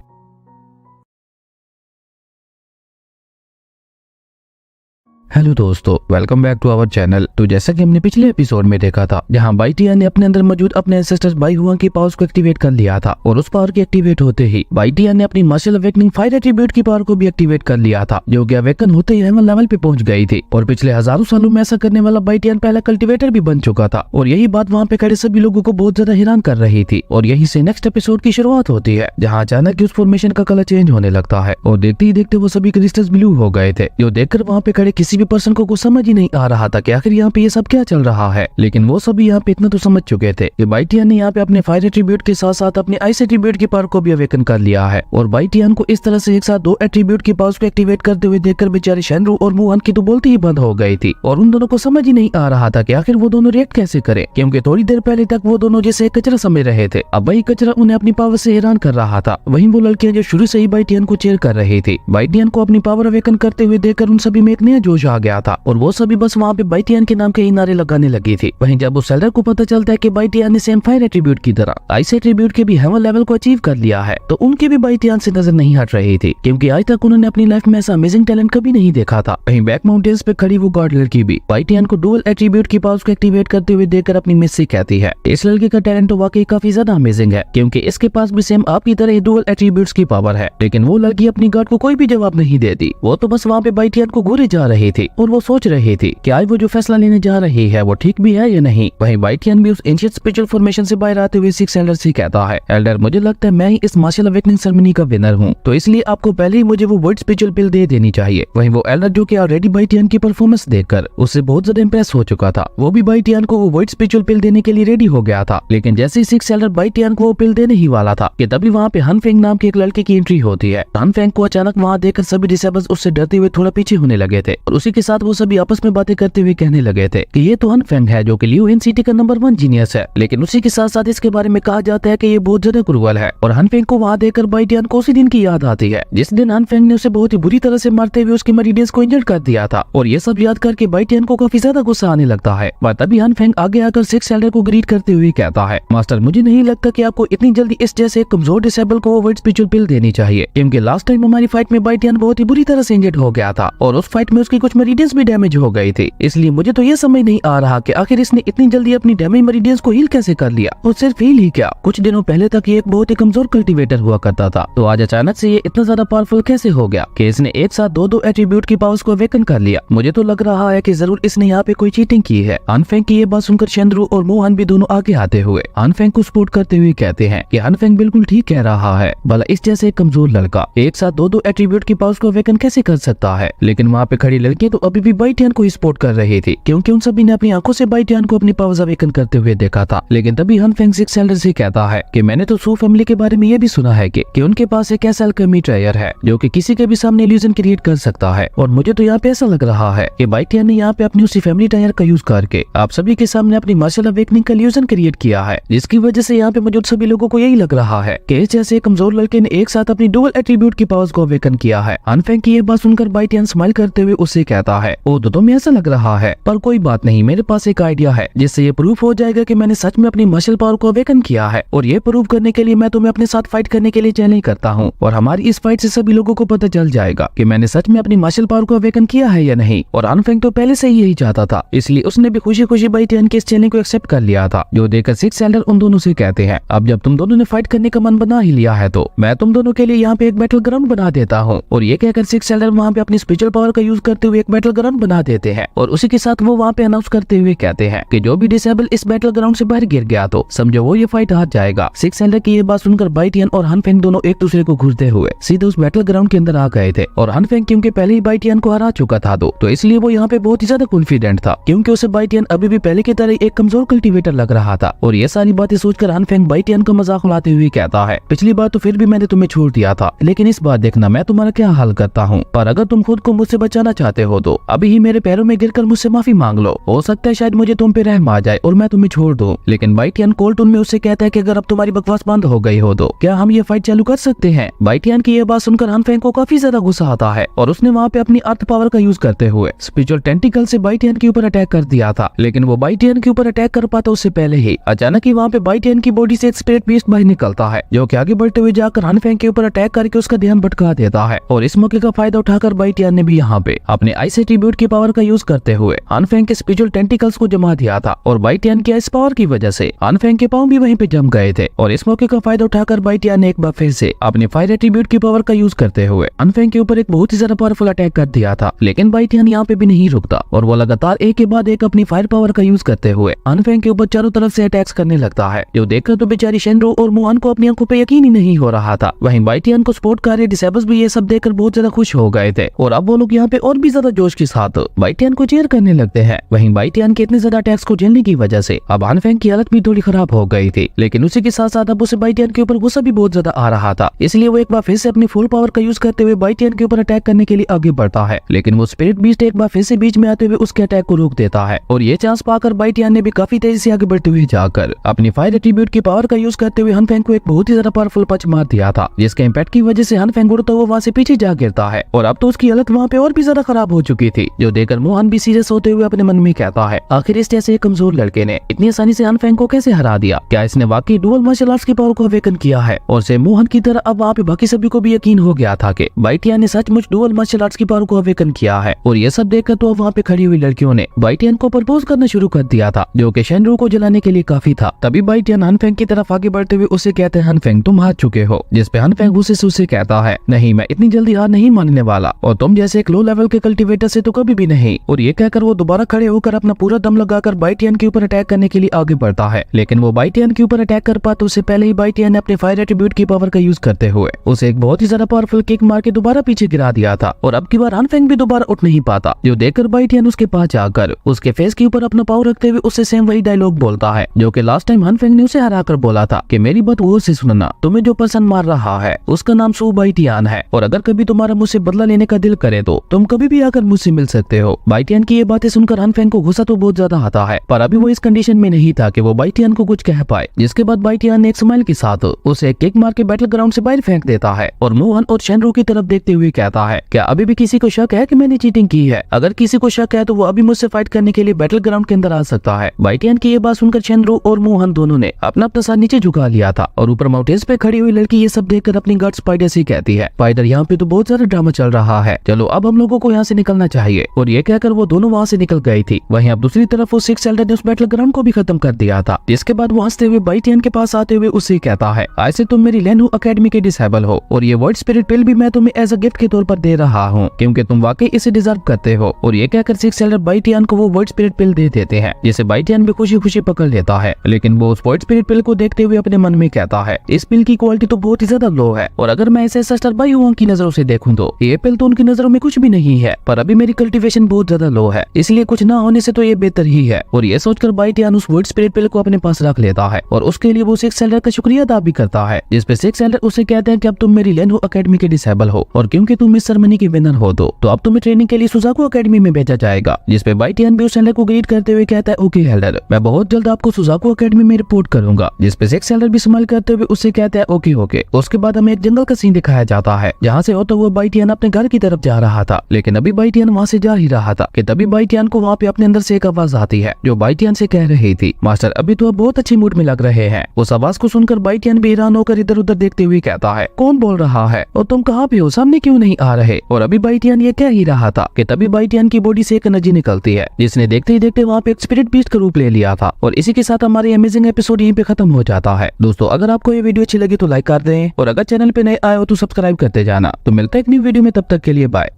हेलो दोस्तों, welcome back to our channel. तो जैसा कि हमने पिछले एपिसोड में देखा था जहां बाइटियन ने अपने अंदर मौजूद अपने एंसेस्टर बाई हुआंग की पावर्स को एक्टिवेट कर लिया था और उस पावर के एक्टिवेट होते ही बाइटियन ने अपनी मार्शल अवेकनिंग फायर एट्रीब्यूट की पावर को भी एक्टिवेट कर लिया था, जो कि अवेकन होते ही हेवन लेवल पे पहुंच गई थी। और पिछले हजारों सालों में ऐसा करने वाला बाइटियन पहला कल्टिवेटर भी बन चुका था और यही बात वहाँ पे खड़े सभी लोगों को बहुत ज्यादा हैरान कर रही थी। और यही से नेक्स्ट एपिसोड की शुरुआत होती है जहाँ अचानक उस फॉर्मेशन का कलर चेंज होने लगता है और देखते ही देखते वो सभी क्रिस्टल्स ब्लू हो गए थे, जो देखकर वहाँ पे खड़े किसी भी पर्सन को कुछ समझ ही नहीं आ रहा था कि आखिर यहाँ पे ये सब क्या चल रहा है। लेकिन वो सभी यहाँ पे इतना तो समझ चुके थे कि बाइटियन ने यहाँ पे अपने फायर एट्रीब्यूट के साथ साथ अपने आइस एट्रीब्यूट की पावर को भी अवेकन कर लिया है। और बाइटियन को इस तरह से एक साथ दो एट्रीब्यूट की पावर्स को एक्टिवेट करते हुए देखकर बेचारे चंद्रू और मोहन की तो बोलती ही बंद हो गई थी और उन दोनों को समझ ही नहीं आ रहा था कि आखिर वो दोनों रिएक्ट कैसे करे, क्योंकि थोड़ी देर पहले तक वो दोनों जैसे कचरा समझ रहे थे, अब वही कचरा उन्हें अपनी पावर से हैरान कर रहा था। वहीं वो लड़कियां जो शुरू से ही बाइटियन को चेयर कर रही थी, बाइटियन को अपनी पावर अवेकन करते हुए देखकर उन सभी में एक नया जोश आ गया था और वो सभी बस वहाँ पे बाइटियन के नाम के ही नारे लगाने लगी थी। वहीं जब उस सेलर को पता चलता है कि बाइटियन ने सेम फायर एट्रीब्यूट की तरह आइस एट्रीब्यूट के भी हेवन लेवल को अचीव कर लिया है, तो उनकी भी बाइटियन से नजर नहीं हट रही थी, क्योंकि आज तक उन्होंने अपनी लाइफ में ऐसा अमेजिंग टैलेंट कभी नहीं देखा था। वहीं बैक माउंटेन्स पे खड़ी वो गॉड लड़की भी बाइटियन को डुअल एट्रीब्यूट की पावर्स को एक्टिवेट करते हुए देखकर अपनी मिस से कहती है, इस लड़के का टैलेंट तो वाकई काफी ज्यादा अमेजिंग है, क्योंकि इसके पास भी सेम आपकी तरह ही डुअल एट्रीब्यूट्स की पावर है। लेकिन वो लड़की अपनी गॉड को कोई भी जवाब नहीं देती, वो तो बस वहाँ पे बाइटियन को घूरे जा रही थी और वो सोच रही थी कि आज वो जो फैसला लेने जा रही है वो ठीक भी है या नहीं। वहीं बाइटियन भी उस एंशिएंट स्पिरिचुअल फॉर्मेशन से बाहर आते हुए सिक्स एल्डर से कहता है, एल्डर मुझे लगता है मैं ही इस मार्शल अवेकनिंग सेरेमनी का विनर हूँ, तो इसलिए आपको पहले ही मुझे वो वर्ड स्पिरिचुअल पिल दे देनी चाहिए। वहीं वो एल्डर जो कि ऑलरेडी बाइटियन की परफॉर्मेंस देखकर उससे बहुत ज्यादा इंप्रेस हो चुका था, वो भी बाइटियन को वो वर्ड स्पिरिचुअल पिल देने के लिए रेडी हो गया था। लेकिन जैसे ही सिक्स एल्डर बाइटियन को वो पिल देने ही वाला था कि तभी वहाँ पे हनफेंग नाम के एक लड़के की एंट्री होती है। हनफेंग को अचानक वहाँ देखकर सभी डिसेबल्स उससे डरते हुए थोड़ा पीछे होने लगे थे और उसी के साथ वो सभी आपस में बातें करते हुए कहने लगे थे कि ये तो हनफेंग है जो कि लियू इन सिटी का नंबर 1 जीनियस है। लेकिन उसी के साथ साथ इसके बारे में कहा जाता है कि ये बहुत ज्यादा क्रूअल है और हनफेंग को वहाँ देखकर बाइटियन को उसी दिन की याद आती है जिस दिन हनफेंग ने उसे बहुत ही बुरी तरह से मारते हुए उसके मरीडियंस को इंजर्ड कर दिया था। और ये सब याद करके बाइटियन को काफी ज्यादा गुस्सा आने लगता है। वह तभी हनफेंग आगे आकर सिक्स एल्डर को ग्रीट करते हुए कहता है, मास्टर मुझे नहीं लगता कि आपको इतनी जल्दी इस जैसे कमजोर डिसेबल को वो वर्ड स्पिरिचुअल पिल देनी चाहिए, क्योंकि लास्ट टाइम हमारी फाइट में बाइटियन बहुत ही बुरी तरह से इंजर्ड हो गया था और उस फाइट में उसकी कुछ मरीडियंस भी डैमेज हो गई थी। इसलिए मुझे तो ये समझ नहीं आ रहा कि आखिर इसने इतनी जल्दी अपनी डैमेज मरीडियंस को हील कैसे कर लिया। और सिर्फ हील ही क्या, कुछ दिनों पहले तक ये एक बहुत ही कमजोर कल्टीवेटर हुआ करता था, तो आज अचानक से ये इतना ज्यादा पावरफुल कैसे हो गया कि इसने एक साथ दो एट्रीब्यूट की पावर्स को अवेकन कर लिया। मुझे तो लग रहा है कि जरूर इसने यहाँ पे कोई चीटिंग की है। हनफेंग की ये बात सुनकर शेंद्रू और मोहन भी दोनों आगे आते हुए हनफेंग को सपोर्ट करते हुए कहते हैं कि हनफेंग बिल्कुल ठीक कह रहा है, भला इस जैसे कमजोर लड़का एक साथ दो एट्रीब्यूट की पावर्स को अवेकन कैसे कर सकता है। लेकिन वहाँ पे खड़ी लड़की तो अभी भी बाइटियन को ही सपोर्ट कर रही थी, क्योंकि उन सभी ने अपनी आंखों से बाइटियन को अपनी पावर्स अवेकन करते हुए देखा था। लेकिन तभी हनफेंग सिक्स एल्डर से कहता है कि मैंने तो सू फैमिली के बारे में ये भी सुना है कि उनके पास एक ऐसा अल्केमी ट्रायर है जो कि किसी के भी सामने इल्यूजन क्रिएट कर सकता है। और मुझे तो यहाँ पे ऐसा लग रहा है कि बाइटियन ने यहाँ पे अपनी उसी फैमिली ट्रायर का यूज करके आप सभी के सामने अपनी मार्शल अवेकनिंग का इल्यूजन क्रिएट किया है, जिसकी वजह से यहाँ पे मौजूद सभी लोगों को यही लग रहा है कि इस जैसे कमजोर लड़के ने एक साथ अपनी डुअल एट्रीब्यूट की पावर्स को अवेकन किया है। हनफेंग की ये बात सुनकर बाइटियन स्माइल करते हुए उससे कहता है, ओ तो तुम्हें ऐसा लग रहा है, पर कोई बात नहीं, मेरे पास एक आइडिया है जिससे ये प्रूफ हो जाएगा कि मैंने सच में अपनी मार्शल पावर को अवेकन किया है। और ये प्रूफ करने के लिए मैं तुम्हें अपने साथ फाइट करने के लिए चैलेंज करता हूँ और हमारी इस फाइट से सभी लोगों को पता चल जाएगा कि मैंने सच में अपनी मार्शल पावर को अवेकन किया है या नहीं। और हनफेंग तो पहले से ही यही चाहता था, इसलिए उसने भी खुशी खुशी बाइटियन के इस चैलेंज को एक्सेप्ट कर लिया था। जो देखकर सिक्स एल्डर उन दोनों से कहते हैं, अब जब तुम दोनों ने फाइट करने का मन बना ही लिया है तो मैं तुम दोनों के लिए यहाँ पे एक बैटल ग्राउंड बना देता हूँ। और ये कहकर सिक्स एल्डर वहाँ पे अपनी स्पिरिचुअल पावर का यूज करते हुए एक बैटल ग्राउंड बना देते हैं और उसी के साथ वो वहाँ पे अनाउंस करते हुए कहते हैं कि जो भी डिसेबल इस बैटल ग्राउंड से बाहर गिर गया तो समझो वो ये फाइट हार जाएगा। सिक्स एल्डर की ये बात सुनकर बाइटियन और हनफेंग दोनों एक दूसरे को घूरते हुए सीधे उस बैटल ग्राउंड के अंदर आ गए थे। और हनफेंग क्योंकि पहले ही बाइटियन को हरा चुका था तो इसलिए वो यहाँ पे बहुत ही ज्यादा कॉन्फिडेंट था, क्योंकि उसे बाइटियन अभी भी पहले की तरह एक कमजोर कल्टीवेटर लग रहा था। और ये सारी बातें सोचकर हनफेंग बाइटियन का मजाक उड़ाते हुए कहता है, पिछली बार तो फिर भी मैंने तुम्हें छोड़ दिया था, लेकिन इस बार देखना मैं तुम्हारा क्या हाल करता हूँ। पर अगर तुम खुद को मुझसे बचाना चाहते हो तो अभी ही मेरे पैरों में गिरकर मुझसे माफी मांग लो, हो सकता है शायद मुझे तुम पे रहम आ जाए और मैं तुम्हें छोड़ दूं। लेकिन बाइटियन कोल्ड टोन में उससे कहता है कि अगर अब तुम्हारी बकवास बंद हो गई हो तो क्या हम ये फाइट चालू कर सकते हैं। बाइटियन की ये बात सुनकर हनफेंग को काफी ज्यादा गुस्सा आता है और उसने वहाँ पे अपनी अर्थ पावर का यूज करते हुए स्पिरिचुअल टेंटिकल से बाइटियन के ऊपर अटैक कर दिया था। लेकिन वो बाइटियन के ऊपर अटैक कर पाता उससे पहले ही अचानक ही वहाँ पे बाइटियन की बॉडी से एक स्पिरिट बीस्ट बाहर निकलता है, जो कि आगे बढ़ते हुए जाकर हनफेंग के ऊपर अटैक करके उसका ध्यान भटका देता है। और इस मौके का फायदा उठाकर बाइटियन ने भी यहाँ पे अपने आइस एट्रीब्यूट की पावर का यूज करते हुए हनफेंग के स्पिरिचुअल टेंटिकल्स को जमा दिया था। और बाइटियन की इस पावर की वजह से हनफेंग के पांव भी वहीं पे जम गए थे। और इस मौके का फायदा उठाकर बाइटियन ने एक बार फिर से अपने फायर एट्रीब्यूट की पावर का यूज करते हुए हनफेंग के ऊपर एक बहुत ही ज्यादा पावरफुल अटैक कर दिया था। लेकिन बाइटियन यहाँ पे भी नहीं रुकता और वो लगातार एक के बाद एक अपनी फायर पावर का यूज करते हुए हनफेंग के ऊपर चारों तरफ से अटैक्स करने लगता है, जो देखकर तो बेचारी शेंड्रो और मोहन को अपनी आंखों पे यकीन ही नहीं हो रहा था। वहीं बाइटियन को सपोर्ट कर रहे डिसेबल्स भी ये सब देखकर बहुत ज्यादा खुश हो गए थे और अब वो लोग यहाँ पे और भी ज्यादा जोश के साथ बाइटियन को चीयर करने लगते हैं। वहीं बाइटियन के इतने ज्यादा अटैक्स को झेलने की वजह से अब हनफेंग की हालत भी थोड़ी खराब हो गई थी। लेकिन उसी के साथ साथ अब उसे बाइटियन के ऊपर गुस्सा भी बहुत ज्यादा आ रहा था, इसलिए वो एक बार फिर से अपनी फुल पावर का यूज करते हुए बाइटियन के ऊपर अटैक करने के लिए आगे बढ़ता है। लेकिन वो स्पिरिट बीस्ट एक बार फिर से बीच में आते हुए उसके अटैक को रोक देता है। और ये चांस पाकर बाइटियन ने भी काफी तेजी से आगे बढ़ते हुए जाकर अपनी फायर एट्रीब्यूट की पावर का यूज करते हुए हनफेंग को एक बहुत ही ज्यादा पावरफुल पंच मार दिया था, जिसके इम्पैक्ट की वजह से हनफेंग उड़ता हुआ वहाँ से पीछे जा गिरता है। और अब तो उसकी हालत वहाँ पे और भी ज्यादा खराब हो चुकी थी, जो देखकर मोहन भी सीरियस होते हुए अपने मन में कहता है, आखिर इस जैसे कमजोर लड़के ने इतनी आसानी से अनफेंग को कैसे हरा दिया? क्या इसने वाकई डुअल मार्शल आर्ट्स की पावर को अवेकन किया है? और से मोहन की तरह अब वहाँ पे बाकी सभी को भी यकीन हो गया था कि बाइटियान ने सचमुच डुअल मार्शल आर्ट्स की पावर को अवेकन किया है। और ये सब देखकर तो अब वहाँ पे खड़ी हुई लड़कियों ने बाइटियान को प्रपोज करना शुरू कर दिया था, जो कि शेनरू को जलाने के लिए काफी था। तभी बाइटियान हनफेंग की तरफ आगे बढ़ते हुए उसे कहते हैं, हनफेंग तुम हार चुके हो। जिसपे हनफेंग गुस्से से उसे कहता है, नहीं मैं इतनी जल्दी हार नहीं मानने वाला, और तुम जैसे एक लो लेवल के कल्टीवेटर से तो कभी भी नहीं। और ये कहकर वो दोबारा खड़े होकर अपना पूरा दम लगाकर बाइटियान के ऊपर अटैक करने के लिए आगे बढ़ता है। लेकिन वो बाइटियान के ऊपर अटैक कर पाता उससे पहले ही बाइटियान ने अपने फायर एट्रीब्यूट की पावर का यूज करते हुए उसे एक बहुत ही ज्यादा पावरफुल किक मार के दोबारा पीछे गिरा दिया था। और अब की बार हनफेंग भी दोबारा उठ नहीं पाता, जो देखकर बाइटियान उसके पास जाकर उसके फेस के ऊपर अपना पावर रखते हुए उससे सेम वही डायलॉग बोलता है जो कि लास्ट टाइम हनफेंग ने उसे हराकर बोला था कि मेरी बात गौर से सुनना, तुम्हें जो पर्सन मार रहा है उसका नाम सू बाइटियान है, और अगर कभी तुम्हारा मुझसे बदला लेने का दिल करे तो तुम कभी भी आकर मुझसे मिल सकते हो। बाइटियान की ये बातें सुनकर हनफेंग को गुस्सा तो बहुत ज्यादा आता है, पर अभी वो इस कंडीशन में नहीं था कि वो बाइटियान को कुछ कह पाए। जिसके बाद बाइटियान ने एक स्माइल के साथ उसे किक मार के बैटल ग्राउंड से बाहर फेंक देता है और मोहन और शेनरू की तरफ देखते हुए कहता है, क्या अभी भी किसी को शक है कि मैंने चीटिंग की है? अगर किसी को शक है तो वो अभी मुझसे फाइट करने के लिए बैटल ग्राउंड के अंदर आ सकता है। बाइटियान की ये बात सुनकर शेनरू और मोहन दोनों ने अपना सर नीचे झुका लिया था, और ऊपर माउंटेन्स पे खड़ी हुई लड़की ये सब देखकर अपनी गट स्पाइडर से कहती है, स्पाइडर यहाँ पे तो बहुत ज्यादा ड्रामा चल रहा है, चलो अब हम लोगों को यहाँ से निकलना चाहिए। और ये कहकर वो दोनों वहाँ से निकल गई थी। वहीं अब दूसरी तरफ वो सिक्स एल्डर ने उस बैटल ग्राउंड को भी खत्म कर दिया था। जिसके बाद वो हंसते हुए बाइटियान के पास आते हुए उससे कहता है, आज से तुम मेरी लेनहू एकेडमी के डिसेबल हो, और ये वर्ड स्पिरिट पिल भी मैं तुम्हें एज अ गिफ्ट के तौर पर दे रहा हूँ, क्योंकि तुम वाकई इसे डिजर्व करते हो। और ये कहकर सिक्स एल्डर बाइटियान को वो वर्ड स्पिरिट पिल दे देते हैं, जिसे बाइटियान भी खुशी खुशी पकड़ लेता है। लेकिन वो उस वर्ड स्पिरिट पिल को देखते हुए अपने मन में कहता है, इस पिल की क्वालिटी तो बहुत ही ज्यादा लो है, और अगर मैं इसे सिस्टर बाई हुआंग की नजरों से देखूं तो ये पिल तो उनकी नजरों में कुछ भी नहीं है, पर अभी मेरी कल्टीवेशन बहुत ज्यादा लो है, इसलिए कुछ ना होने से तो ये बेहतर ही है। और ये सोचकर बाइटियान उस वर्ड स्पिरिट पिल को अपने पास रख लेता है, और उसके लिए वो सिक्स एल्डर का शुक्रिया अदा भी करता है। जिसपे सिक्स एल्डर उसे कहते हैं कि अब तुम मेरी लेनहू एकेडमी के डिसेबल हो, और क्योंकि तुम इस सेरेमनी के विनर हो तो अब तुम्हें ट्रेनिंग के लिए सुजाकू एकेडमी में भेजा जाएगा। जिसपे बाइटियान भी उस एल्डर को ग्रीट करते हुए कहता है, ओके एल्डर, मैं बहुत जल्द आपको सुजाकू एकेडमी में रिपोर्ट करूंगा। जिसपे सिक्स एल्डर भी स्माइल करते हुए उससे कहता है, ओके ओके। उसके बाद हमें एक जंगल का सीन दिखाया जाता है, जहाँ से होता हुआ बाइटियान अपने घर की तरफ जा रहा था। लेकिन अभी बाइटियान वहाँ से जा ही रहा था कि तभी बाइटियान को वहाँ पे अपने अंदर से एक आवाज आती है, जो बाइटियान से कह रही थी, मास्टर अभी तो आप बहुत अच्छे मूड में लग रहे हैं। उस आवाज को सुनकर बाइटियान भी हैरान होकर इधर उधर देखते हुए कहता है, कौन बोल रहा है और तुम कहाँ पे हो, सामने क्यों नहीं आ रहे? और अभी बाइटियान ये कह ही रहा था कि तभी बाइटियान की बॉडी से एक एनर्जी निकलती है, जिसने देखते ही देखते वहाँ पे एक स्पिरिट बीस्ट का रूप ले लिया था। और इसी के साथ हमारी अमेजिंग एपिसोड यहीं पे खत्म हो जाता है। दोस्तों अगर आपको ये वीडियो अच्छी लगी तो लाइक कर दें, और अगर चैनल पे नए आए हो तो सब्सक्राइब करते जाना। तो मिलता है एक न्यू वीडियो में, तब तक के लिए बाय।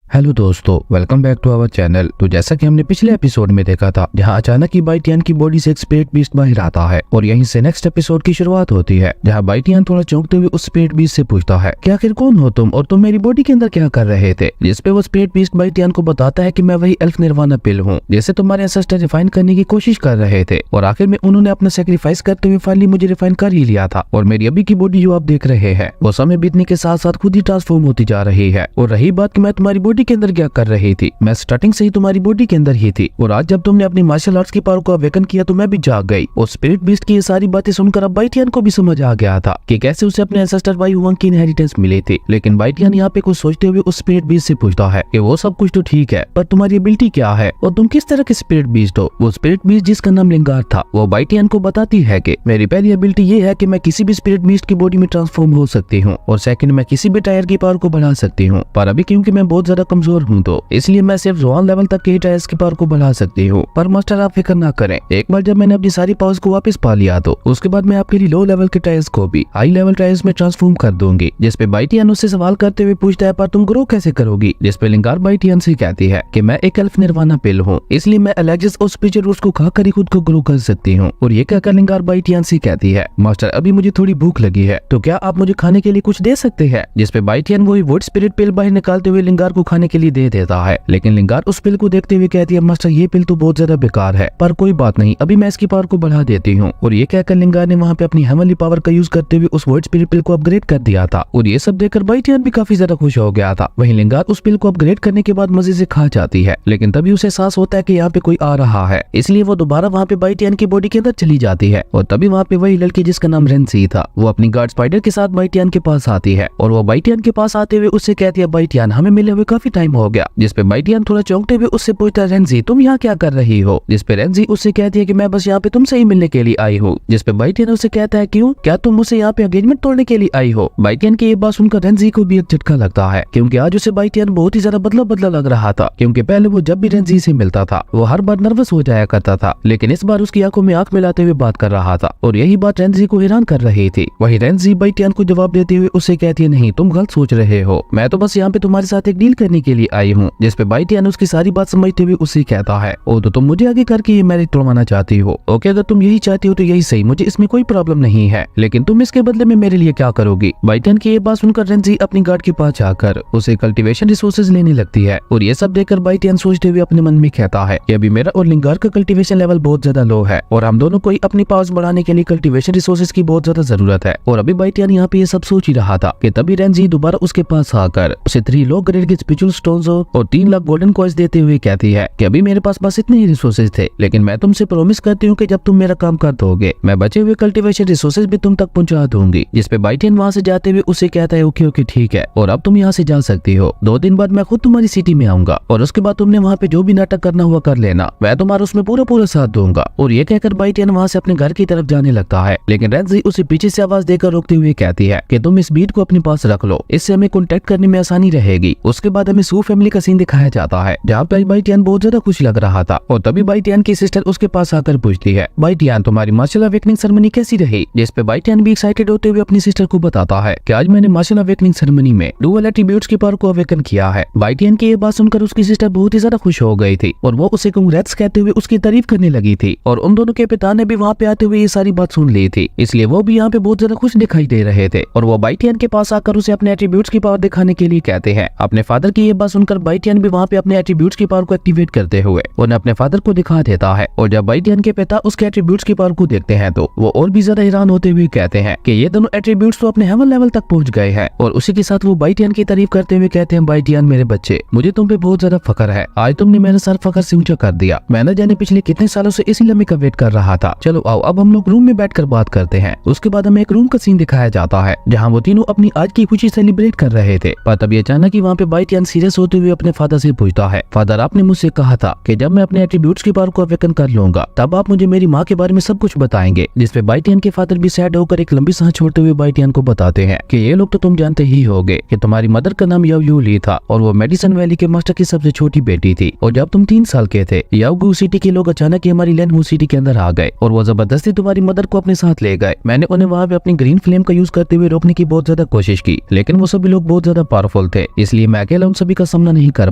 हेलो दोस्तों, welcome back to our channel. तो जैसा कि हमने पिछले एपिसोड में देखा था, जहां अचानक ही बाइटियान की बॉडी से एक स्पिरिट बीस्ट बाहर आता है, और यहीं से नेक्स्ट एपिसोड की शुरुआत होती है, जहां बाइटियान थोड़ा चौंकते हुए उस स्पिरिट बीस्ट से पूछता है कि आखिर कौन हो तुम और तुम मेरी बॉडी के अंदर क्या कर रहे थे? जिसपे वो स्पिरिट बीस्ट बाइटियान को बताता है कि मैं वही एल्फ निर्वाणा पिल हूँ, जिसे तुम्हारे एंसेस्टर रिफाइन करने की कोशिश कर रहे थे, और आखिर में उन्होंने अपना सेक्रीफाइस करते हुए फाइनली मुझे रिफाइन कर ही लिया था। और मेरी अभी की बॉडी जो आप देख रहे हैं वो समय बीतने के साथ साथ खुद ही ट्रांसफॉर्म होती जा रही है। और रही बात कि मैं तुम्हारी बॉडी के अंदर क्या कर रही थी, मैं स्टार्टिंग से ही तुम्हारी बॉडी के अंदर ही थी, और आज जब तुमने अपनी मार्शल आर्ट्स की पावर को अवेकन किया तो मैं भी जाग गई। और स्पिरिट बीस्ट की ये सारी बातें सुनकर अब बाइटियान को भी समझ आ गया था कि कैसे उसे अपने एंसेस्टर बाई हुआंग की इनहेरिटेंस मिली थी। लेकिन बाइटियान यहाँ पे कुछ सोचते हुए उस स्पिरिट बीस्ट से पूछता है कि वो सब कुछ तो ठीक है, पर तुम्हारी एबिलिटी क्या है और तुम किस तरह के स्पिरिट बीस्ट हो? वो स्पिरिट बीस्ट जिसका नाम लिंगार था, वो बाइटियान को बताती है कि मेरी पहली एबिलिटी ये है कि मैं किसी भी स्पिरिट बीस्ट की बॉडी में ट्रांसफॉर्म हो सकती हूँ, और सेकंड मैं किसी भी टायर की पावर को बढ़ा सकती हूँ, पर अभी क्योंकि मैं बहुत ज्यादा कमजोर हूँ तो इसलिए मैं सिर्फ जोन लेवल तक के टायर्स की पावर को बढ़ा सकती हूँ। पर मास्टर आप फिक्र ना करें, एक बार जब मैंने अपनी सारी पावर्स को वापस पा लिया तो उसके बाद मैं आपके लिए लो लेवल के टायर्स को भी हाई लेवल टायर्स में ट्रांसफॉर्म कर दूंगी। जिसपे बाइटियान उससे सवाल करते हुए पूछता है, पर तुम ग्रो कैसे करोगी? जिसपे लिंगार बाइटियान से कहती है कि मैं एक एल्फ निर्वाणा पिल हूँ, इसलिए मैं एलेक्सिस और स्पीचर रूट्स को खाकर ही खुद को ग्रो कर सकती हूँ। और ये कहकर लिंगार बाइटियान से कहती है, मास्टर अभी मुझे थोड़ी भूख लगी है, तो क्या आप मुझे खाने के लिए कुछ दे सकते हैं? जिसपे बाइटियान वही वुड स्पिरिट पिल बाहर निकालते हुए लिंगार को खाने खाने के लिए दे देता है। लेकिन लिंगार उस पिल को देखते हुए कहती है, मास्टर ये पिल तो बहुत ज्यादा बेकार है, पर कोई बात नहीं, अभी मैं इसकी पावर को बढ़ा देती हूँ। और ये कहकर लिंगार ने वहाँ पे अपनी हेवनली पावर का यूज करते हुए उस वर्ड स्पिरिट पिल को अपग्रेड कर दिया था। और ये सब देखकर बाइटियन भी काफी ज्यादा खुश हो गया था। वहीं लिंगार उस पिल को अपग्रेड करने के बाद मजे से खा जाती है, लेकिन तभी उसे एहसास होता है कि यहाँ पे कोई आ रहा है, इसलिए वो दोबारा वहाँ पे बाइटियन की बॉडी के अंदर चली जाती है। और तभी वहाँ पे वही लड़की जिसका नाम रेंसी था, वो अपनी गार्ड स्पाइडर के साथ बाइटियन के पास आती है। और वो बाइटियन के पास आते हुए उससे कहती है, बाइटियन हमें मिले हुए काफी टाइम हो गया। जिसपे बाइटियन थोड़ा चौंकते हुए उससे पूछता है, रेंसी तुम यहाँ क्या कर रही हो? जिसपे रेंसी उससे कहती है कि मैं बस यहाँ पे तुमसे ही मिलने के लिए आई हूँ। जिसपे बाइटियन उससे कहता है, क्यों, क्या तुम मुझसे यहाँ पे एंगेजमेंट तोड़ने के लिए आई हो? बाइटियन की ये बात सुनकर रेंसी को भी एक झटका लगता है, क्योंकि आज उसे बाइटियन बहुत ही ज्यादा बदला बदला लग रहा था। क्योंकि पहले वो जब भी रेंसी से मिलता था वो हर बार नर्वस हो जाया करता था, लेकिन इस बार उसकी आंखों में आंख मिलाते हुए बात कर रहा था। और यही बात रेंसी को हैरान कर रही थी। वही रेंसी बाइटियन को जवाब देते हुए उससे कहती है, नहीं तुम गलत सोच रहे हो, मैं तो बस यहाँ पे तुम्हारे साथ एक डील करने के लिए आई हूँ। जिसपे बाइटियन उसकी सारी बात समझते हुए उससे कहता है, ओ तो तुम मुझे आगे करके ये मैरिज तोड़वाना चाहती हो? ओके, अगर तुम यही चाहती हो तो यही सही, मुझे इसमें कोई प्रॉब्लम नहीं है, लेकिन तुम इसके बदले में मेरे लिए क्या करोगी? बाइटियन की ये बात सुनकर रेंसी अपनी गार्ड के पास जाकर उसे कल्टीवेशन रिसोर्सेज लेने लगती है। और ये सब देखकर बाइटियन सोचते हुए अपने मन में कहता है कि अभी मेरा और लिंगार का कल्टीवेशन लेवल बहुत ज्यादा लो है और हम दोनों को ही अपनी पावर्स बढ़ाने के लिए कल्टीवेशन रिसोर्सेज की बहुत ज्यादा जरूरत है। और अभी बाइटियन यहाँ पे ये सब सोच ही रहा था कि तभी रेंसी दोबारा उसके पास आकर उसे 3 लो ग्रेड के स्पिरिचुअल स्टोन्स और 3 लाख गोल्डन कॉइन्स देते हुए कहती है कि अभी मेरे पास बस इतने ही रिसोर्सेज थे, लेकिन मैं तुमसे प्रॉमिस करती हूँ कि जब तुम मेरा काम कर दोगे मैं बचे हुए कल्टीवेशन रिसोर्सेज भी तुम तक पहुंचा दूंगी। जिसपे बाइटियन वहाँ से जाते हुए उसे कहता है, ओके ओके ठीक है, और अब तुम यहाँ से जा सकती हो। 2 दिन बाद मैं खुद तुम्हारी सिटी में आऊंगा और उसके बाद तुमने वहाँ पे जो भी नाटक करना हुआ कर लेना, मैं तुम्हारा उसमें पूरा साथ दूंगा। और ये कहकर बाइटियन वहाँ से अपने घर की तरफ जाने लगता है, लेकिन रेंसी उसे पीछे से आवाज देकर रोकते हुए कहती है कि तुम इस बीट को अपने पास रख लो, इससे हमें कॉन्टेक्ट करने में आसानी रहेगी। उसके बाद हमें सू फैमिली का सीन दिखाया जाता है, जहाँ पे बाइटियन बहुत ज्यादा खुश लग रहा था। और तभी बाइटियन की सिस्टर उसके पास आकर पूछती है, बाइटियन तुम्हारी मार्शल अवेकनिंग सेरेमनी कैसी रही? जिसपे बाइटियन भी एक्साइटेड होते हुए अपनी सिस्टर को बताता है कि आज मैंने मार्शल अवेकनिंग सेरेमनी में डुअल एट्रीब्यूट्स की पावर को अवेकन किया है। बाइटियन की ये बात सुनकर उसकी सिस्टर बहुत ही ज्यादा खुश हो गई थी और वो उसे कांग्रेट्स कहते हुए उसकी तारीफ करने लगी थी। और उन दोनों के पिता ने भी वहाँ पे आते हुए ये सारी बात सुन ली थी, इसलिए वो भी यहाँ पे बहुत ज्यादा खुश दिखाई दे रहे थे। और वो बाइटियन के पास आकर उसे अपने एट्रीब्यूट्स की पावर दिखाने के लिए कहते हैं। अपने फादर की ये बात सुनकर बाइटियन भी वहाँ पे अपने एट्रीब्यूट्स की पावर को एक्टिवेट करते हुए उन्हें अपने फादर को दिखा देता है। और जब बाइटियन के पिता उसके एट्रीब्यूट्स की पावर को देखते हैं तो वो और भी ज्यादा हैरान होते हुए कहते हैं कि ये दोनों एट्रीब्यूट्स तो अपने हेवन लेवल तक पहुंच गए हैं। और उसी के साथ वो बाइटियन की तारीफ करते हुए कहते हैं, बाइटियन मेरे बच्चे, मुझे तुम पे बहुत ज्यादा फख्र है, आज तुमने मेरा सर फख्र से ऊंचा कर दिया। मैं न जाने पिछले कितने सालों से इसी लम्हे का वेट कर रहा था। चलो आओ अब हम लोग रूम में बैठकर बात करते हैं। उसके बाद हमें एक रूम का सीन दिखाया जाता है जहाँ वो तीनों अपनी आज की खुशी सेलिब्रेट कर रहे थे। पर तभी अचानक ही वहाँ पे बाइटियन सीरियस होते हुए अपने फादर से पूछता है, फादर आपने मुझसे कहा था कि जब मैं अपने एट्रीब्यूट्स की पावर को अवेकन कर लूंगा तब आप मुझे मेरी माँ के बारे में सब कुछ बताएंगे। जिसपे बाइटियन के फादर भी सैड होकर एक लंबी सांस छोड़ते हुए बाइटियन को बताते हैं कि ये लोग तो तुम जानते ही होगे कि तुम्हारी मदर का नाम याओ ली था और वो मेडिसन वैली के मास्टर की सबसे छोटी बेटी थी। और जब तुम 3 साल के थे याओगू सिटी के लोग अचानक ही हमारी लैंड सिटी के अंदर आ गए और वो जबरदस्ती तुम्हारी मदर को अपने साथ ले गए। मैंने उन्हें वहाँ पे अपनी ग्रीन फ्लेम का यूज करते हुए रोकने की बहुत ज्यादा कोशिश की, लेकिन वो सभी लोग बहुत ज्यादा पावरफुल थे, इसलिए मैं अकेला उन सभी का सामना नहीं कर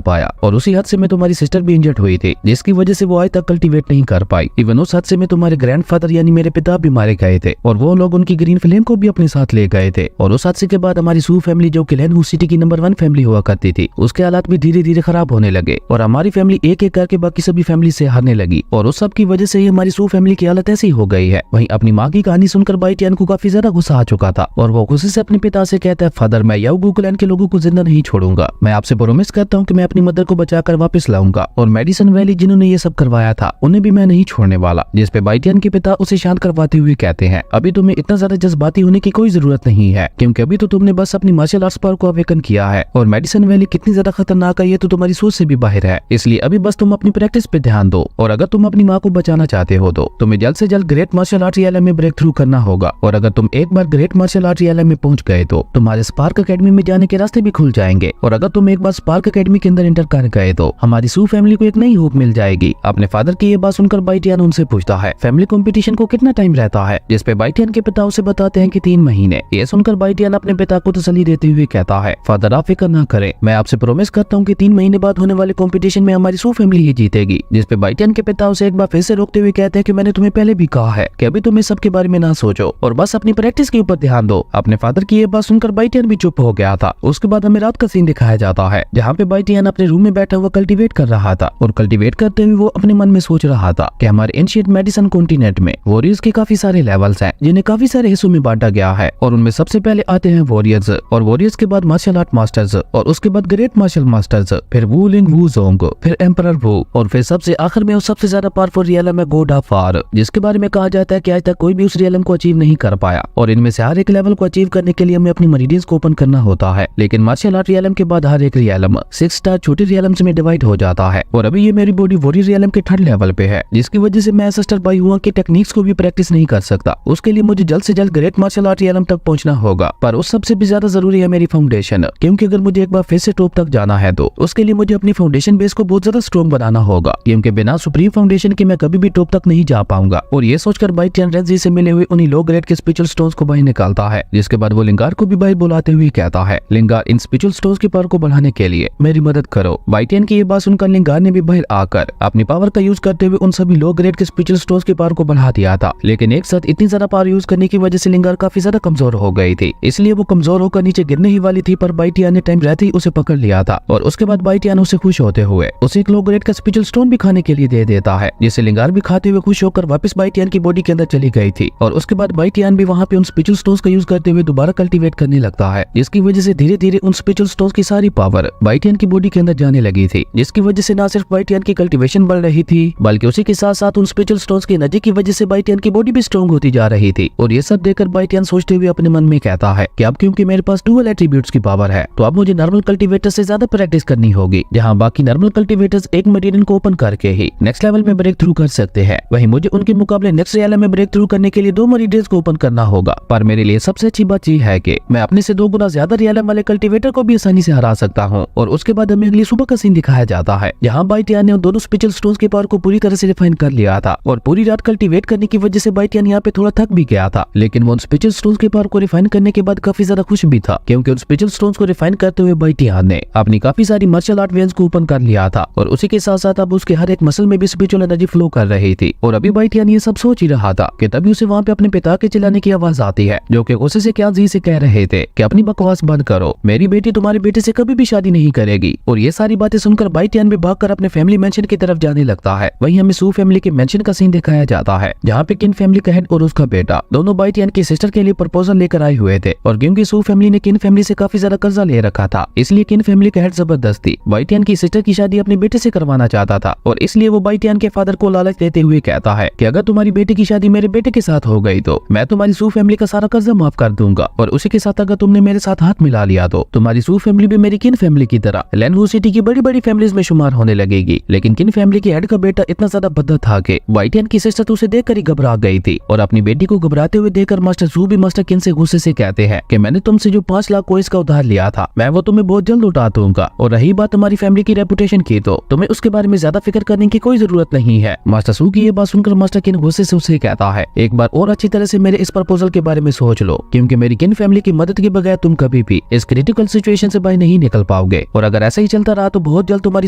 पाया। और उसी हद से में तुम्हारी सिस्टर भी इंजर्ड हुई थी, जिसकी वजह से वो आज तक कल्टीवेट नहीं कर पाई। इवन उस हद से में तुम्हारे ग्रैंडफादर यानी मेरे पिता भी मारे गए थे और वो लोग उनकी ग्रीन फ्लेम को भी अपने साथ ले गए थे। और उस हादसे के बाद हमारी सू फैमिली जो कि लैंड सिटी की नंबर 1 फैमिली हुआ करती थी, उसके हालात भी धीरे धीरे खराब होने लगे और हमारी फैमिली एक एक करके बाकी सभी फैमिली से हारने लगी। और उस सब की वजह से ही हमारी सू फैमिली की हालत ऐसी हो गई है। वहीं अपनी माँ की कहानी सुनकर बाइटियन को काफी ज्यादा गुस्सा आ चुका था और वो गुस्से से अपने पिता से कहता है, फादर मैं याओगू क्लैन के लोगों को जिंदा नहीं छोड़ूंगा। मैं आपसे प्रॉमिस करता हूँ कि मैं अपनी मदर को बचाकर वापस लाऊंगा और मेडिसन वैली जिन्होंने ये सब करवाया था उन्हें भी मैं नहीं छोड़ने वाला। जिसपे बाइटियन के पिता उसे शांत करवाते हुए कहते हैं, अभी तुम्हें इतना ज्यादा जज्बाती होने की कोई जरूरत नहीं है, क्योंकि अभी तो तुमने बस अपनी मार्शल आर्ट्स पावर को अवेकन किया है और मेडिसन वैली कितनी ज्यादा खतरनाक है ये तो तुम्हारी सोच से भी बाहर है। इसलिए अभी बस तुम अपनी प्रैक्टिस पे ध्यान दो और अगर तुम अपनी माँ को बचाना चाहते हो तो तुम्हें जल्द से जल्द ग्रेट मार्शल आर्ट रियलम में ब्रेक थ्रू करना होगा। और अगर तुम एक बार ग्रेट मार्शल आर्ट रियलम में पहुंच गए तो तुम्हारे स्पार्क एकेडमी में जाने के रास्ते भी खुल जाएंगे। और अगर तुम एक बार स्पार्क एकेडमी के अंदर एंटर कर गए तो हमारी सू फैमिली को एक नई होप मिल जाएगी। अपने फादर की ये बात सुनकर बाइटियन उनसे पूछता है, फैमिली कंपटीशन को कितना टाइम रहता है? जिसपे बाइटियन के पिता उसे बताते हैं कि 3 महीने। ये सुनकर बाइटियन अपने पिता को तसल्ली देते हुए कहता है, फादर आप फिक्र ना करें, मैं आपसे प्रॉमिस करता हूँ कि 3 महीने बाद होने वाले कंपटीशन में हमारी सू फैमिली ही जीतेगी। जिसपे बाइटियन के पिता उसे एक बार फिर से रोकते हुए कहते हैं कि मैंने तुम्हें पहले भी कहा है कि अभी तुम इस सब के बारे में ना सोचो और बस अपनी प्रैक्टिस के ऊपर ध्यान दो। अपने फादर की ये बात सुनकर बाइटियन भी चुप हो गया था। उसके बाद हमें रात का सीन दिखाया जाता है जहाँ पे बाइटियन अपने रूम में बैठा हुआ कल्टीवेट कर रहा था और कल्टीवेट करते हुए वो अपने मन में सोच रहा था कि हमारे एंशिएंट मेडिसिन कॉन्टिनेंट में वॉरियर्स के काफी सारे लेवल्स हैं जिन्हें काफी सारे हिस्सों में बांटा गया है और उनमें सबसे पहले आते हैं वॉरियर्स और वॉरियर्स के बाद मार्शल आर्ट मास्टर्स और उसके बाद ग्रेट मार्शल मास्टर्स, फिर वू लिंग वू जोंग, फिर एम्परर वू और फिर सबसे आखिर में सबसे ज्यादा पावरफुल रियलम है गॉड ऑफ वार, जिसके बारे में कहा जाता है कि आज तक कोई भी उस रियलम को अचीव नहीं कर पाया और इनमें से हर एक लेवल को अचीव करने के लिए हमें अपनी मरीडियंस को ओपन करना होता है। लेकिन मार्शल आर्ट रियलम के बाद हर एक रियलम 6 स्टार छोटे रियलम्स में डिवाइड हो जाता है और अभी ये मेरी बॉडी वॉरियर रियलम के 3rd लेवल पे है, जिसकी वजह से मैं एसेस्टर बाई हुआ के टेक्निक्स को भी प्रैक्टिस नहीं कर सकता। उसके लिए मुझे जल्द से जल्द ग्रेट मार्शल आर्ट रियलम तक पहुंचना होगा, पर उस सबसे भी ज्यादा जरूरी है मेरी फाउंडेशन, क्योंकि अगर मुझे एक बार फिर से टॉप तक जाना है तो उसके लिए मुझे अपनी फाउंडेशन बेस को बहुत ज्यादा स्ट्रॉन्ग बनाना होगा, क्योंकि बिना सुप्रीम फाउंडेशन के मैं कभी भी टॉप तक नहीं जा पाऊंगा। और ये सोचकर बाइटियन रेंजी से मिले हुए उन्हीं लो ग्रेड के स्पिरिचुअल स्टोन्स को बाहर निकालता है, जिसके बाद वो लिंगार को भी बाहर बुलाते हुए कहता है, लिंगार इन स्पिरिचुअल स्टोन्स की पावर को बढ़ाने के लिए मेरी मदद करो। बाइटियन की ये बात सुनकर लिंगार ने भी बाहर आकर अपनी पावर का यूज करते हुए उन सभी लो ग्रेड के स्पिरिचुअल स्टोन्स की पावर को बढ़ा दिया था। लेकिन एक साथ इतनी ज्यादा पावर यूज करने की वजह से लिंगार काफी ज्यादा कमजोर हो गई थी, इसलिए वो कमजोर होकर नीचे गिरने ही वाली थी, पर बाइटियन ने टाइम रहते ही उसे पकड़ लिया था और उसके बाद बाइटियन उसे खुश होते हुए उसे एक लो ग्रेड का स्पिरिचुअल स्टोन भी खाने के लिए दे देता है, जिसे लिंगार भी खाते हुए खुश होकर वापस बाइटियन की बॉडी के अंदर चली गई थी। और उसके बाद बाइटियन भी वहाँ पे उन स्पिरिचुअल स्टोन्स का यूज करते हुए दोबारा कल्टीवेट करने लगता है, जिसकी वजह से धीरे धीरे उन स्पिरिचुअल स्टोन्स की सारी पावर बाइटियन की बॉडी के अंदर जाने लगी थी, जिसकी वजह से न सिर्फ बाइटियन की कल्टीवेशन बढ़ रही थी बल्कि उसी के साथ साथ उन स्पिरिचुअल स्टोन्स की एनर्जी की वजह से बाइटियन की बॉडी भी स्ट्रॉन्ग होती जा रही थी। और ये सब देखकर बाइटियन सोचते हुए अपने मन में कहता है कि अब क्योंकि मेरे पास डुअल एट्रीब्यूट्स की पावर है तो अब मुझे नॉर्मल कल्टीवेटर से ज्यादा प्रैक्टिस करनी होगी, जहां बाकी नॉर्मल कल्टीवेटर्स एक मटेरियल को ओपन करके ही नेक्स्ट लेवल में ब्रेक थ्रू कर सकते हैं, वहीं मुझे उनके मुकाबले नेक्स्ट रियल में ब्रेक थ्रू करने के लिए 2 मटेरियल्स को ओपन करना होगा। पर मेरे लिए सबसे अच्छी बात यह है कि मैं अपने से 2 गुना ज्यादा रियल वाले कल्टीवेटर को भी आसानी से हरा सकता हूँ। और उसके बाद हमें अगली सुबह का सीन दिखाया जाता है, जहाँ बाइटियन ने उन दोनों स्पिरिचुअल स्टोन्स के पावर को पूरी तरह से रिफाइन कर लिया था और पूरी रात कल्टीवेट करने की वजह से बाइटियन यहाँ पे थोड़ा थक भी गया था, लेकिन वो उन स्पिरिचुअल स्टोन्स के पावर को रिफाइन करने के बाद काफी ज्यादा खुश भी था, क्योंकि उन स्पिरिचुअल स्टोन्स को रिफाइन करते हुए बाइटियन ने अपनी काफी सारी मार्शल आर्ट वेन्स को ओपन कर लिया था और उसी के साथ साथ अब उसके हर एक मसल में भी स्पिरिचुअल एनर्जी फ्लो कर रही थी। और अभी बाइटियन ये सब सोच ही रहा था कि तभी उसे वहाँ पे अपने पिता के चिल्लाने की आवाज आती है, जो कि गुस्से से क्या जी से कह रहे थे कि अपनी बकवास बंद करो, मेरी बेटी तुम्हारे बेटे से कभी भी शादी नहीं करेगी। और ये सारी बातें सुनकर बाइटियन भी भागकर अपने फैमिली मेंशन की तरफ जाने लगता है। वहीं हमें सू फैमिली के मेंशन का सीन दिखाया जाता है, जहाँ पे किन फैमिली का हेड और उसका बेटा दोनों बाइटियन की सिस्टर के लिए प्रपोजल लेकर आए हुए थे। और क्योंकि सू फैमिली ने किन फैमिली से काफी ज्यादा कर्जा ले रखा था, इसलिए किन फैमिली का हेड जबरदस्ती बाइटियन की सिस्टर की शादी अपने बेटे से करवाना चाहता था। और इसलिए वो बाइटियन के फादर को लालच देते हुए कहता है कि अगर तुम्हारी बेटी की शादी मेरे बेटे के साथ हो गई तो मैं तुम्हारी सू फैमिली का सारा कर्जा माफ कर दूंगा, और उसी के साथ अगर तुमने मेरे साथ हाथ मिला लिया तो तुम्हारी सू फैमिली भी मेरी किन फैमिली की तरह लैनवू सिटी की बड़ी बड़ी फैमिलीज में शुमार होने लगेगी। लेकिन किन फैमिली के हेड का बेटा इतना ज्यादा भद्दा था कि बाइटियन की सिस्टर तो उसे देखकर ही घबरा गई थी। और अपनी बेटी को घबराते हुए देखकर मास्टर सू भी मास्टर किन से गुस्से से कहते हैं कि मैंने तुमसे जो 5 लाख कोइंस का उधार लिया था मैं वो तुम्हें बहुत जल्द लौटा दूंगा, और रही बात तुम्हारी फैमिली की रेपुटेशन की तो तुम्हें उसके बारे में ज्यादा फिक्र करने की कोई जरूरत नहीं है। मास्टर सू की ये बात सुनकर मास्टर किन गुस्से से उसे कहता है, एक बार और अच्छी तरह से मेरे इस प्रपोजल के बारे में सोच लो, क्योंकि मेरी किन फैमिली की मदद के बगैर तुम कभी भी इस क्रिटिकल सिचुएशन से बाहर नहीं निकल पाओगे, और अगर ऐसा ही चलता रहा तो बहुत जल्द तुम्हारी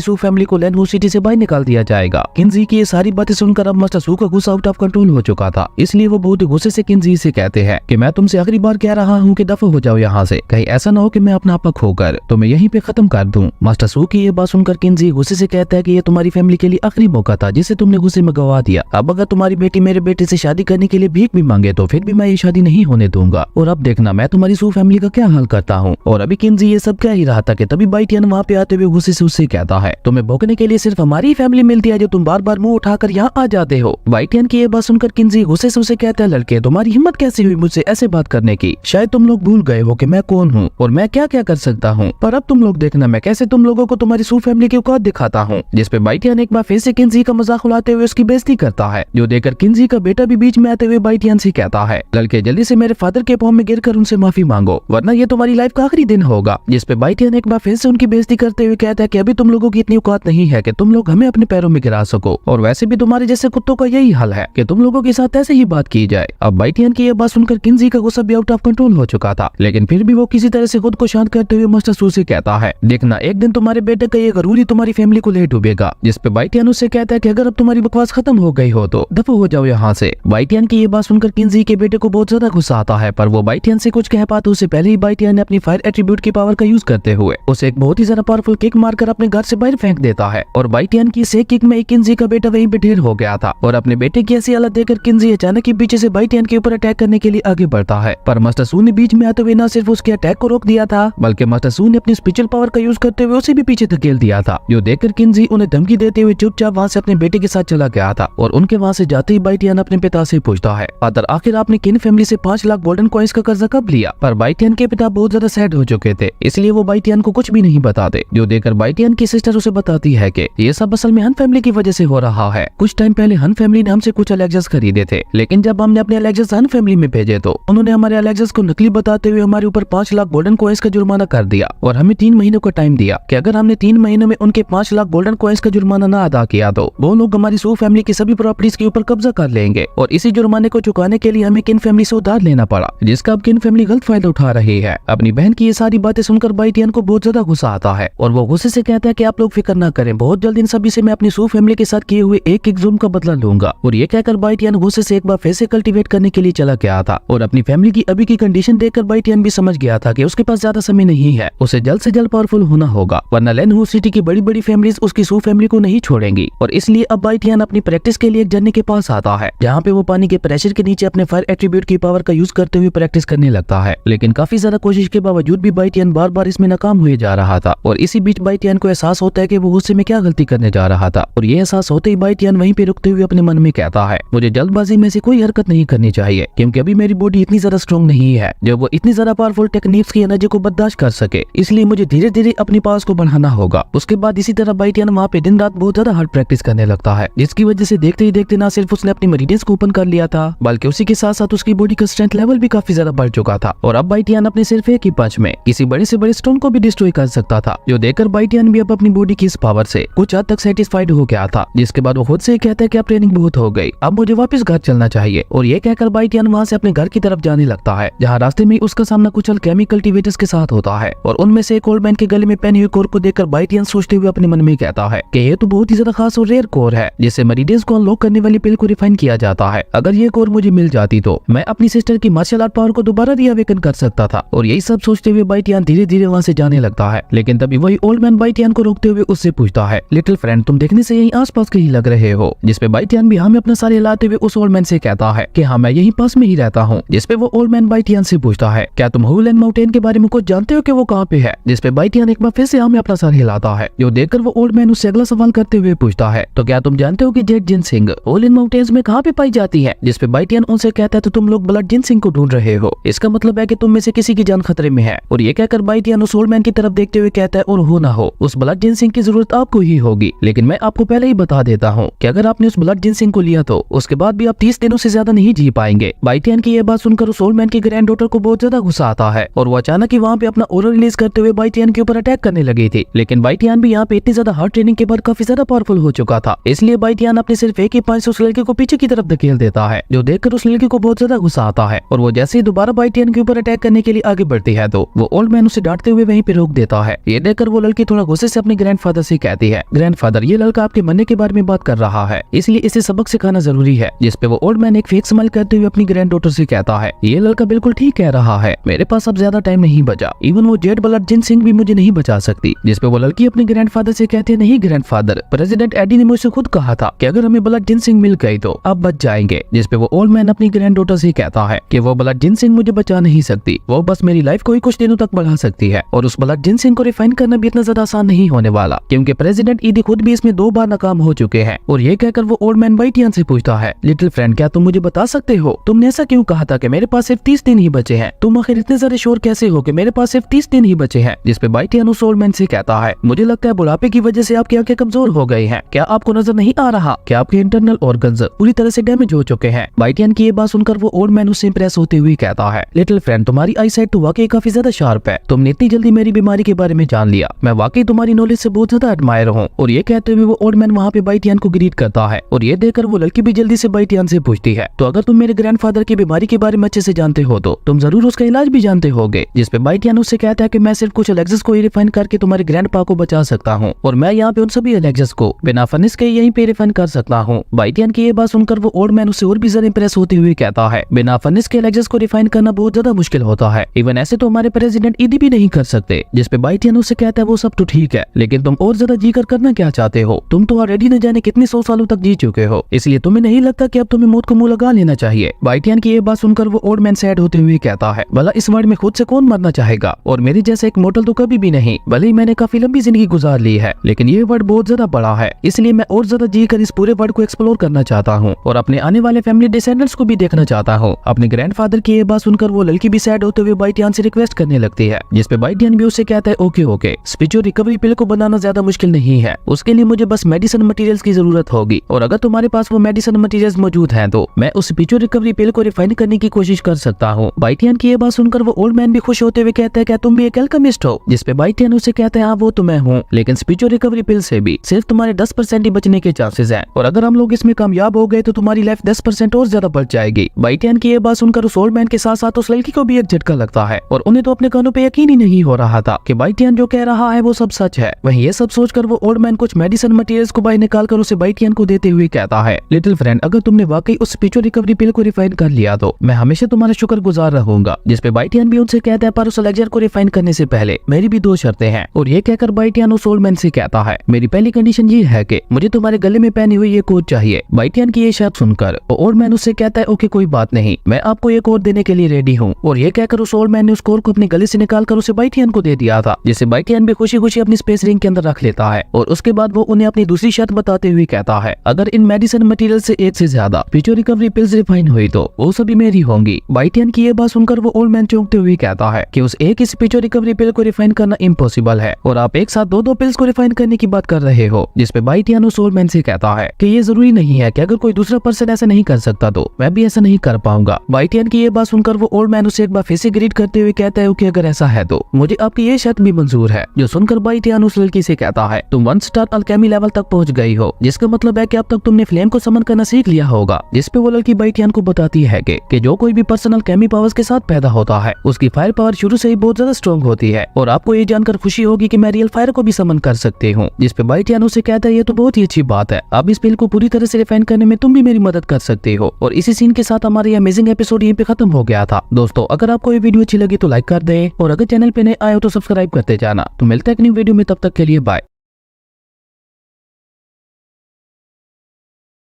सू फैमिली को लैनवू सिटी से बाहर निकाल दिया जाएगा। किन्जी की ये सारी बातें सुनकर अब मास्टर सू का गुस्सा आउट ऑफ कंट्रोल हो चुका था, इसलिए वो बहुत गुस्से से किन्जी से कहते हैं कि मैं तुमसे आखिरी बार कह रहा हूँ कि दफा हो जाओ यहाँ से, कहीं ऐसा ना हो कि मैं अपना आपा खोकर तुम्हें यहीं पे खत्म कर दूं। मास्टर सू की ये बात सुनकर किन्जी गुस्से से कहता है कि ये तुम्हारी फैमिली के लिए आखिरी मौका था जिसे तुमने गुस्से में गवा दिया। अब अगर तुम्हारी बेटी मेरे बेटे से शादी करने के लिए भीख भी मांगे तो फिर भी मैं ये शादी नहीं होने दूंगा, और अब देखना मैं तुम्हारी सू फैमिली का क्या हाल करता हूँ। और अभी किन्जी ये सब कह ही रहा था कि तभी बाइटियन वहाँ पे आते हुए गुस्से से उससे कहता है, तुम्हें भोगने के लिए सिर्फ हमारी फैमिली मिलती है जो तुम बार बार मुंह उठाकर यहाँ आ जाते हो। बाइटियन की ये बात सुनकर किन्जी गुस्से से उसे कहता है, लड़के तुम्हारी हिम्मत कैसे हुई मुझसे ऐसे बात करने की, शायद तुम लोग भूल गए हो कि मैं कौन हूँ और मैं क्या क्या कर सकता हूँ, पर अब तुम लोग देखना मैं कैसे तुम लोगों को तुम्हारी सू फैमिली की औकात दिखाता हूँ। जिस पे बाइटियन एक बार फिर से किन्जी का मजाक उड़ाते हुए उसकी बेइज्जती करता है, जो देखकर किन्जी का बेटा भी बीच में आते हुए बाइटियन से कहता है, लड़के जल्दी से मेरे फादर के पांव में गिरकर उनसे माफी मांगो वरना ये तुम्हारी लाइफ का आखिरी दिन होगा। जिस पे बाइटियन एक बार फिर से उनकी बेइज्जती करते हुए कहता है कि अभी तुम लोगों की इतनी औकात नहीं है कि तुम लोग हमें अपने पैरों में गिरा सको, और वैसे भी तुम्हारे जैसे कुत्तों का यही हाल है कि तुम लोगों के साथ ऐसे ही बात की जाए। अब बाइटियन की ये बात सुनकर किन्जी का गुस्सा भी आउट ऑफ कंट्रोल हो चुका था, लेकिन फिर भी वो किसी तरह से खुद को शांत करते हुए मास्टर सू से कहता है, देखना एक दिन तुम्हारे बेटे का ये गरूर ही तुम्हारी फैमिली को ले डूबेगा। जिस पे बाइटियन उससे कहता है कि अगर अब तुम्हारी बकवास खत्म हो गई हो तो दफा हो जाओ यहाँ से। बाइटियन की ये बात सुनकर किन्जी के बेटे को बहुत ज्यादा गुस्सा आता है, पर वो बाइटियन से कुछ कह पाते उससे पहले ही बाइटियन ने अपनी फायर एट्रीब्यूट की पावर का यूज करते हुए उसे एक बहुत ही ज्यादा पावरफुल किक मारकर अपने घर से बाहर फेंक देता है। और बाइटियन की इस एक किक में किंजी का बेटा वहीं पे ढेर हो गया था और अपने बेटे की ऐसी हालत देखकर किंजी अचानक ही पीछे से बाइटियन के ऊपर अटैक करने के लिए आगे बढ़ता है। पर मास्टर सू ने बीच में आते हुए न सिर्फ उसके अटैक को रोक दिया था, बल्कि मास्टर सू ने अपनी स्पिरिचुअल पावर का यूज करते हुए उसे भी पीछे धकेल दिया था, जो देखकर किंजी उन्हें धमकी देते हुए चुपचाप वहाँ से अपने बेटे के साथ चला गया था। और उनके वहाँ से जाते ही बाइटियन अपने पिता से पूछता है, फादर आखिर आपने किन फैमिली से 5 लाख गोल्डन कॉइन्स का कर्जा कब लिया? पर बाइटियन के पिता बहुत ज्यादा सैड हो चुके थे, इसलिए वो बाइटियन को कुछ भी नहीं बताते, जो देखकर बाइटियन की सिस्टर उसे बताती है कि ये सब असल में हन फैमिली की वजह से हो रहा है। कुछ टाइम पहले हन फैमिली ने हमसे कुछ अलेक्सास खरीदे थे, लेकिन जब हमने अपने अलेक्सास हन फैमिली में भेजे तो उन्होंने हमारे अलेक्सास को नकली बताते हुए हमारे ऊपर 5 लाख गोल्डन कॉइन्स का जुर्माना कर दिया और हमें 3 महीनों का टाइम दिया कि अगर हमने 3 महीनों में उनके 5 लाख गोल्डन कॉइन्स का जुर्माना न अदा किया तो वो लोग हमारी सू फैमिली की सभी प्रॉपर्टीज के ऊपर कब्जा कर लेंगे। और इसी जुर्माने को चुकाने के लिए हमें किन फैमिली से उधार लेना पड़ा, जिसका अब किन फैमिली गलत फायदा उठा रही है। अपनी बहन की ये सारी बातें सुनकर बाइटियन को बहुत ज्यादा गुस्सा आता है और वो गुस्से से कहता है कि आप लोग फिक्र न करें, बहुत जल्द इन सभी से मैं अपनी सू फैमिली के साथ किए हुए एक जुर्म का बदला लूंगा। और ये कहकर बाइटियन गुस्से से एक बार फिर से कल्टीवेट करने के लिए चला गया था। और अपनी फैमिली की अभी की कंडीशन देखकर बाइटियन भी समझ गया था कि उसके पास ज्यादा समय नहीं है, उसे जल्द से जल्द पावरफुल होना होगा, वरना लेनहू सिटी की बड़ी बड़ी फैमिलीज उसकी सू फैमिली को नहीं छोड़ेंगी। और इसलिए अब बाइटियन अपनी प्रैक्टिस के लिए एक झरने के पास आता है, जहाँ पे वो पानी के प्रेशर के नीचे अपने फायर एट्रीब्यूट की पावर का यूज करते हुए प्रैक्टिस करने लगता है। लेकिन काफी ज्यादा कोशिश के बावजूद भी बाइटियन बार बार इसमें नाकाम हुए जा रहा था। और इसी बीच बाइटियन को एहसास होता है कि वो गुस्से में क्या गलती करने जा रहा था। और ये एहसास होते ही बाइटियन वहीं पे रुकते हुए अपने मन में कहता है, मुझे जल्दबाजी में से कोई हरकत नहीं करनी चाहिए, क्योंकि अभी मेरी बॉडी इतनी ज्यादा स्ट्रॉन्ग नहीं है जब वो इतनी ज्यादा पावरफुल टेक्निक्स की एनर्जी को बर्दाश्त कर सके, इसलिए मुझे धीरे धीरे अपनी पावर्स को बढ़ाना होगा। उसके बाद इसी तरह बाइटियन वहाँ पे दिन रात बहुत ज्यादा हार्ड प्रैक्टिस करने लगता है, जिसकी वजह से देखते ही देखते ना सिर्फ उसने अपनी मेरिडियंस को ओपन कर लिया था, बल्कि उसी के साथ साथ उसकी बॉडी का स्ट्रेंथ लेवल भी काफी ज्यादा बढ़ चुका था। और अब बाइटियन अपने सिर्फ एक ही पंच में किसी बड़े से बड़े स्टोन को भी डिस्ट्रॉय कर सकता था, जो देखकर बाइटियन भी अब अपनी बॉडी की इस पावर से कुछ हद तक सेटिस्फाइड हो गया था। जिसके बाद वो खुद से कहता है कि अब ट्रेनिंग बहुत हो गई, अब मुझे वापस घर चलना चाहिए। और ये कहकर बाइटियन वहाँ से अपने घर की तरफ जाने लगता है, जहाँ रास्ते में उसका सामना कुछ अल्केमी कल्टीवेटर्स के साथ होता है। और उनमें से एक ओल्ड मैन के गले में पहनी हुई कोर को देखकर बाइटियन सोचते हुए अपने मन में कहता है कि ये तो बहुत ही ज्यादा खास और रेयर कोर है, जिससे मेरिडियंस को अनलॉक करने वाली पिल को रिफाइन किया जाता है। अगर ये कोर मुझे मिल जाती तो मैं अपनी सिस्टर की मार्शल आर्ट पावर को दोबारा रीअवेकन कर सकता था। और यही सब सोचते हुए बाइटियन धीरे धीरे वहाँ से जाने लगता है। लेकिन तभी वही ओल्ड मैन बाइटियन को रोकते हुए उससे पूछता है, लिटिल फ्रेंड तुम देखने से यहीं आसपास के ही लग रहे हो। जिसपे बाइटियन भी हमें अपना सारे हिलाते हुए उस ओल्ड मैन से कहता है कि हाँ मैं यहीं पास में ही रहता हूँ। जिसपे वो ओल्ड मैन बाइटियन से पूछता है, क्या तुम हुलैंड माउंटेन के बारे में कुछ जानते हो कि वो कहाँ पे है? जिसपे बाइटियन एक बार फिर से हमें अपना सर हिलाता है, जो देखकर वो ओल्ड मैन उससे अगला सवाल करते हुए पूछता है, तो क्या तुम जानते हो कि जेड जिनसिंग हुलैंड माउंटेन्स में कहाँ पे पाई जाती है? जिसपे बाइटियन उनसे कहता है, तो तुम लोग ब्लड जिनसिंग को ढूंढ रहे हो, इसका मतलब है कि तुम में से किसी की जान खतरे में है। और ये कहकर बाइटियन उस ओल्ड मैन की तरफ देखते हुए कहता है, और हो ना हो उस ब्लड जिनसिंग की जरूरत आपको ही होगी, लेकिन मैं आपको पहले ही बता देता हूँ कि अगर आपने उस ब्लड जिनसिंग को लिया तो उसके बाद भी आप 30 दिनों से ज्यादा नहीं जी पाएंगे। बाइटियन की यह बात सुनकर उस ओल्ड मैन की ग्रैंड डॉटर को बहुत ज्यादा गुस्सा आता है और वो अचानक ही वहाँ पे अपना ओरल रिलीज करते हुए बाइटियन के ऊपर अटैक करने लगी थी। लेकिन बाइटियन भी यहाँ पे इतनी ज्यादा हार्ड ट्रेनिंग के बाद काफी ज्यादा पावरफुल हो चुका था, इसलिए बाइटियन अपने सिर्फ एक ही पंच से उस लड़के को पीछे की तरफ धकेल देता है, जो देखकर उस लड़के को बहुत ज्यादा गुस्सा आता है। और वो जैसे ही दोबारा बाइटियन के ऊपर अटैक करने के लिए आगे बढ़ती है तो वो ओल्ड मैन उसे डांटते हुए वहीं पे रोक देता है। ये देखकर वो लड़की थोड़ा गुस्से से अपने ग्रैंडफादर से कहती है, ग्रैंडफादर ये लड़का आपके मरने के बारे में बात कर रहा है, इसलिए इसे सबक सिखाना जरूरी है। जिसपे वो ओल्ड मैन एक फेक स्माइल करते हुए अपनी ग्रैंड डॉटर से कहता है, ये लड़का बिल्कुल ठीक कह रहा है, मेरे पास अब ज्यादा टाइम नहीं बचा, इवन वो जेड ब्लड जिनसिंग भी मुझे नहीं बचा सकती। जिसपे वो लड़की अपने ग्रैंडफादर से कहती है, नहीं ग्रैंडफादर, प्रेसिडेंट एडी ने मुझसे खुद कहा था कि अगर हमें ब्लड जिनसिंग मिल गई तो आप बच जाएंगे। जिसपे वो ओल्ड मैन अपनी ग्रैंड डॉटर से कहता है कि वो ब्लड जिनसिंग मुझे बचा नहीं सकती, वो बस मेरी लाइफ को ही कुछ दिनों तक बढ़ा सकती है। और उस ब्लड जिनसिंग को रिफाइन करना भी इतना ज्यादा आसान नहीं होने वाला, क्योंकि प्रेसिडेंट ईदी खुद भी इसमें 2 बार नाकाम हो चुके हैं। और ये कहकर वो ओल्ड मैन बाइटियन से पूछता है, लिटिल फ्रेंड क्या तुम मुझे बता सकते हो तुमने ऐसा क्यों कहा था कि मेरे पास सिर्फ 30 दिन ही बचे हैं? तुम आखिर इतने सारे श्योर कैसे हो कि मेरे पास सिर्फ 30 दिन ही बचे हैं? जिसपे बाइटियन उस ओल्ड मैन से कहता है, मुझे लगता है बुढ़ापे की वजह से आपकी आंखें कमजोर हो गई हैं। क्या आपको नजर नहीं आ रहा कि आपके इंटरनल ऑर्गन्स पूरी तरह से डैमेज हो चुके हैं? बाइटियन की ये बात सुनकर वो ओल्ड मैन उससे इंप्रेस होते हुए कहता है, लिटिल फ्रेंड तुम्हारी आई साइट तो वाकई काफी ज्यादा शार्प है, तुमने इतनी जल्दी मेरी बीमारी के बारे में जान लिया, मैं वाकई तुम्हारी नॉलेज से बहुत ज्यादा एडमायर हूँ। और ये कहते हुए वो ओल्ड मैन वहाँ पे बाइटियन को ग्रीट करता है। और ये देखकर वो लड़की भी जल्दी से बाइटियन से पूछती है, तो अगर तुम मेरे ग्रैंडफादर की बीमारी के बारे में अच्छे से जानते हो तो तुम जरूर उसका इलाज भी जानते होगे। जिसपे बाइटियन उससे कहता है कि मैं सिर्फ कुछ एलेक्सस को ही रिफाइन करके तुम्हारे ग्रैंडपा को बचा सकता हूँ, और मैं यहाँ पे उन सभी एलेक्सस को बिना फर्नेस के यहीं पे रिफाइन कर सकता हूँ। बाइटियन की ये बात सुनकर वो ओल्ड मैन उससे और भी ज्यादा इंप्रेस होते हुए कहता है, बिना फर्नेस के एलेक्सस को रिफाइन करना बहुत ज्यादा मुश्किल होता है, इवन ऐसे तो हमारे प्रेसिडेंट ईदी भी नहीं कर सकते। जिसपे बाइटियन उससे कहता है वो सब तो ठीक है, लेकिन तुम और ज्यादा जी कर करना क्या चाहते हो? तुम तो ऑलरेडी न जाने कितने 100 सालों तक जी चुके हो, इसलिए तुम्हें नहीं लगता कि अब तुम्हें मौत को मुंह लगा लेना चाहिए? बाइटियन की ये बात सुनकर वो ओल्ड मैन सैड होते हुए कहता है, भला इस वर्ल्ड में खुद से कौन मरना चाहेगा, और मेरे जैसा एक मोटल तो कभी भी नहीं। भले ही मैंने काफी लंबी जिंदगी गुजार ली है, लेकिन ये वर्ल्ड बहुत ज्यादा बड़ा है, इसलिए मैं और ज्यादा जी कर इस पूरे वर्ल्ड को एक्सप्लोर करना चाहता हूँ और अपने आने वाले फैमिली डिसेंडेंट्स को भी देखना चाहता हूँ। अपने ग्रैंडफादर की ये बात सुनकर वो लड़की भी सैड होते हुए बाइटियन से रिक्वेस्ट करने लगती है, जिसपे बाइटियन भी उससे कहता है, ओके ओके, स्पिचो रिकवरी पिल को बनाना ज्यादा मुश्किल नहीं है, उसके लिए मुझे बस मेडिसिन मटेरियल्स की जरूरत होगी, और अगर तुम्हारे पास वो मेडिसिन मटेरियल्स मौजूद हैं तो मैं उस स्पिचो रिकवरी पिल को रिफाइन करने की कोशिश कर सकता हूँ। बाइटियन की ये बात सुनकर वो ओल्ड मैन भी खुश होते हुए कहता है, क्या तुम भी एक अल्केमिस्ट हो? जिसपे बाइटियन उससे कहता है, हाँ वो तो मैं हूँ, लेकिन स्पिचो रिकवरी पिल से भी सिर्फ तुम्हारे 10% ही बचने के चांसेस हैं, और अगर हम लोग इसमें कामयाब हो गए तो तुम्हारी लाइफ 10% और ज्यादा बढ़ जाएगी। बाइटियन की ये बात सुनकर उस ओल्ड मैन के साथ साथ उस लड़की को भी एक झटका लगता है, और उन्हें तो अपने कानों पे यकीन ही नहीं हो रहा था कि बाइटियन जो कह रहा है वो सब सच है। वहीं ये सब सोचकर वो ओल्ड मैन कुछ मेडिसिन मटेरियल्स को बाहर निकालकर उसे बाइटियन को देते हुए कहता है, लिटिल फ्रेंड, अगर तुमने वाकई उस स्पिचो रिकवरी पिल को रिफाइन कर लिया तो मैं हमेशा तुम्हारा शुक्रगुजार रहूंगा। जिसपे बाइटियन भी उनसे कहता है, पर उस एलेक्सर को रिफाइन करने से पहले मेरी भी 2 शर्तें हैं, और ये कहकर बाइटियन उस ओल्ड मैन से कहता है, मेरी पहली कंडीशन ये है कि मुझे तुम्हारे गले में पहनी हुई ये कोट चाहिए। बाइटियन की ये शर्त सुनकर ओल्ड मैन उससे कहता है, ओके कोई बात नहीं, मैं आपको ये कोट देने के लिए रेडी हूँ, और ये कहकर उस ओल्ड मैन ने उस कोट को अपने गले से निकालकर उसे बाइटियन को दे दिया था, जिसे बाइटियन भी खुशी खुशी अपनी स्पेस रिंग के अंदर रख लेता है। और उसके बाद वो उन्हें अपनी दूसरी शर्त बताते हुए कहता है, अगर इन मेडिसिन मटेरियल से एक से ज्यादा स्पिचो रिकवरी पिल्स रिफाइन हुई तो वो सभी मेरी होंगी। बाइटियन की ये बात सुनकर वो ओल्ड मैन चौंकते हुए कहता है कि उस एक ही स्पिचो रिकवरी पिल को रिफाइन करना इम्पॉसिबल है, और आप एक साथ दो पिल्स को रिफाइन करने की बात कर रहे हो। जिसपे बाइटियन उस ओल्ड मैन से कहता है कि ये जरूरी नहीं है कि अगर कोई दूसरा पर्सन ऐसा नहीं कर सकता तो मैं भी ऐसा नहीं कर पाऊंगा। बाइटियन की ये बात सुनकर वो ओल्ड मैन उसे एक बार फिर से ग्रीट करते हुए कहता है, कि अगर ऐसा है तो मुझे आपकी ये शर्त भी मंजूर है। जो सुनकर बाइटियन उस लड़की से कहता है, तुम 1 स्टार अल्केमी लेवल तक पहुंच गई हो, जिसका मतलब है कि अब तक तुमने फ्लेम को समन करना सीख लिया होगा। जिसपे वो लड़की बाइटियन को बताती है कि जो कोई भी पर्सन अल्केमी पावर्स के साथ पैदा होता है उसकी फायर पावर शुरू से ही बहुत ज्यादा स्ट्रॉन्ग होती है, और आपको ये जानकर खुशी होगी कि मैं रियल फायर को भी समन कर सकती हूँ। जिसपे बाइटियन उसे कहता है, ये तो बहुत ही अच्छी बात है, अब इस पिल को पूरी तरह से रिफाइन करने में तुम भी मेरी मदद कर सकते हो। और इसी सीन के साथ हमारा ये अमेजिंग एपिसोड यहीं पे खत्म हो गया था। दोस्तों, अगर आपको ये वीडियो अच्छी लगी तो लाइक कर दें, और अगर चैनल पे नए आए हो तो सब्सक्राइब करते जाना। तो मिलते हैं एक न्यू वीडियो में, तब तक के लिए बाय।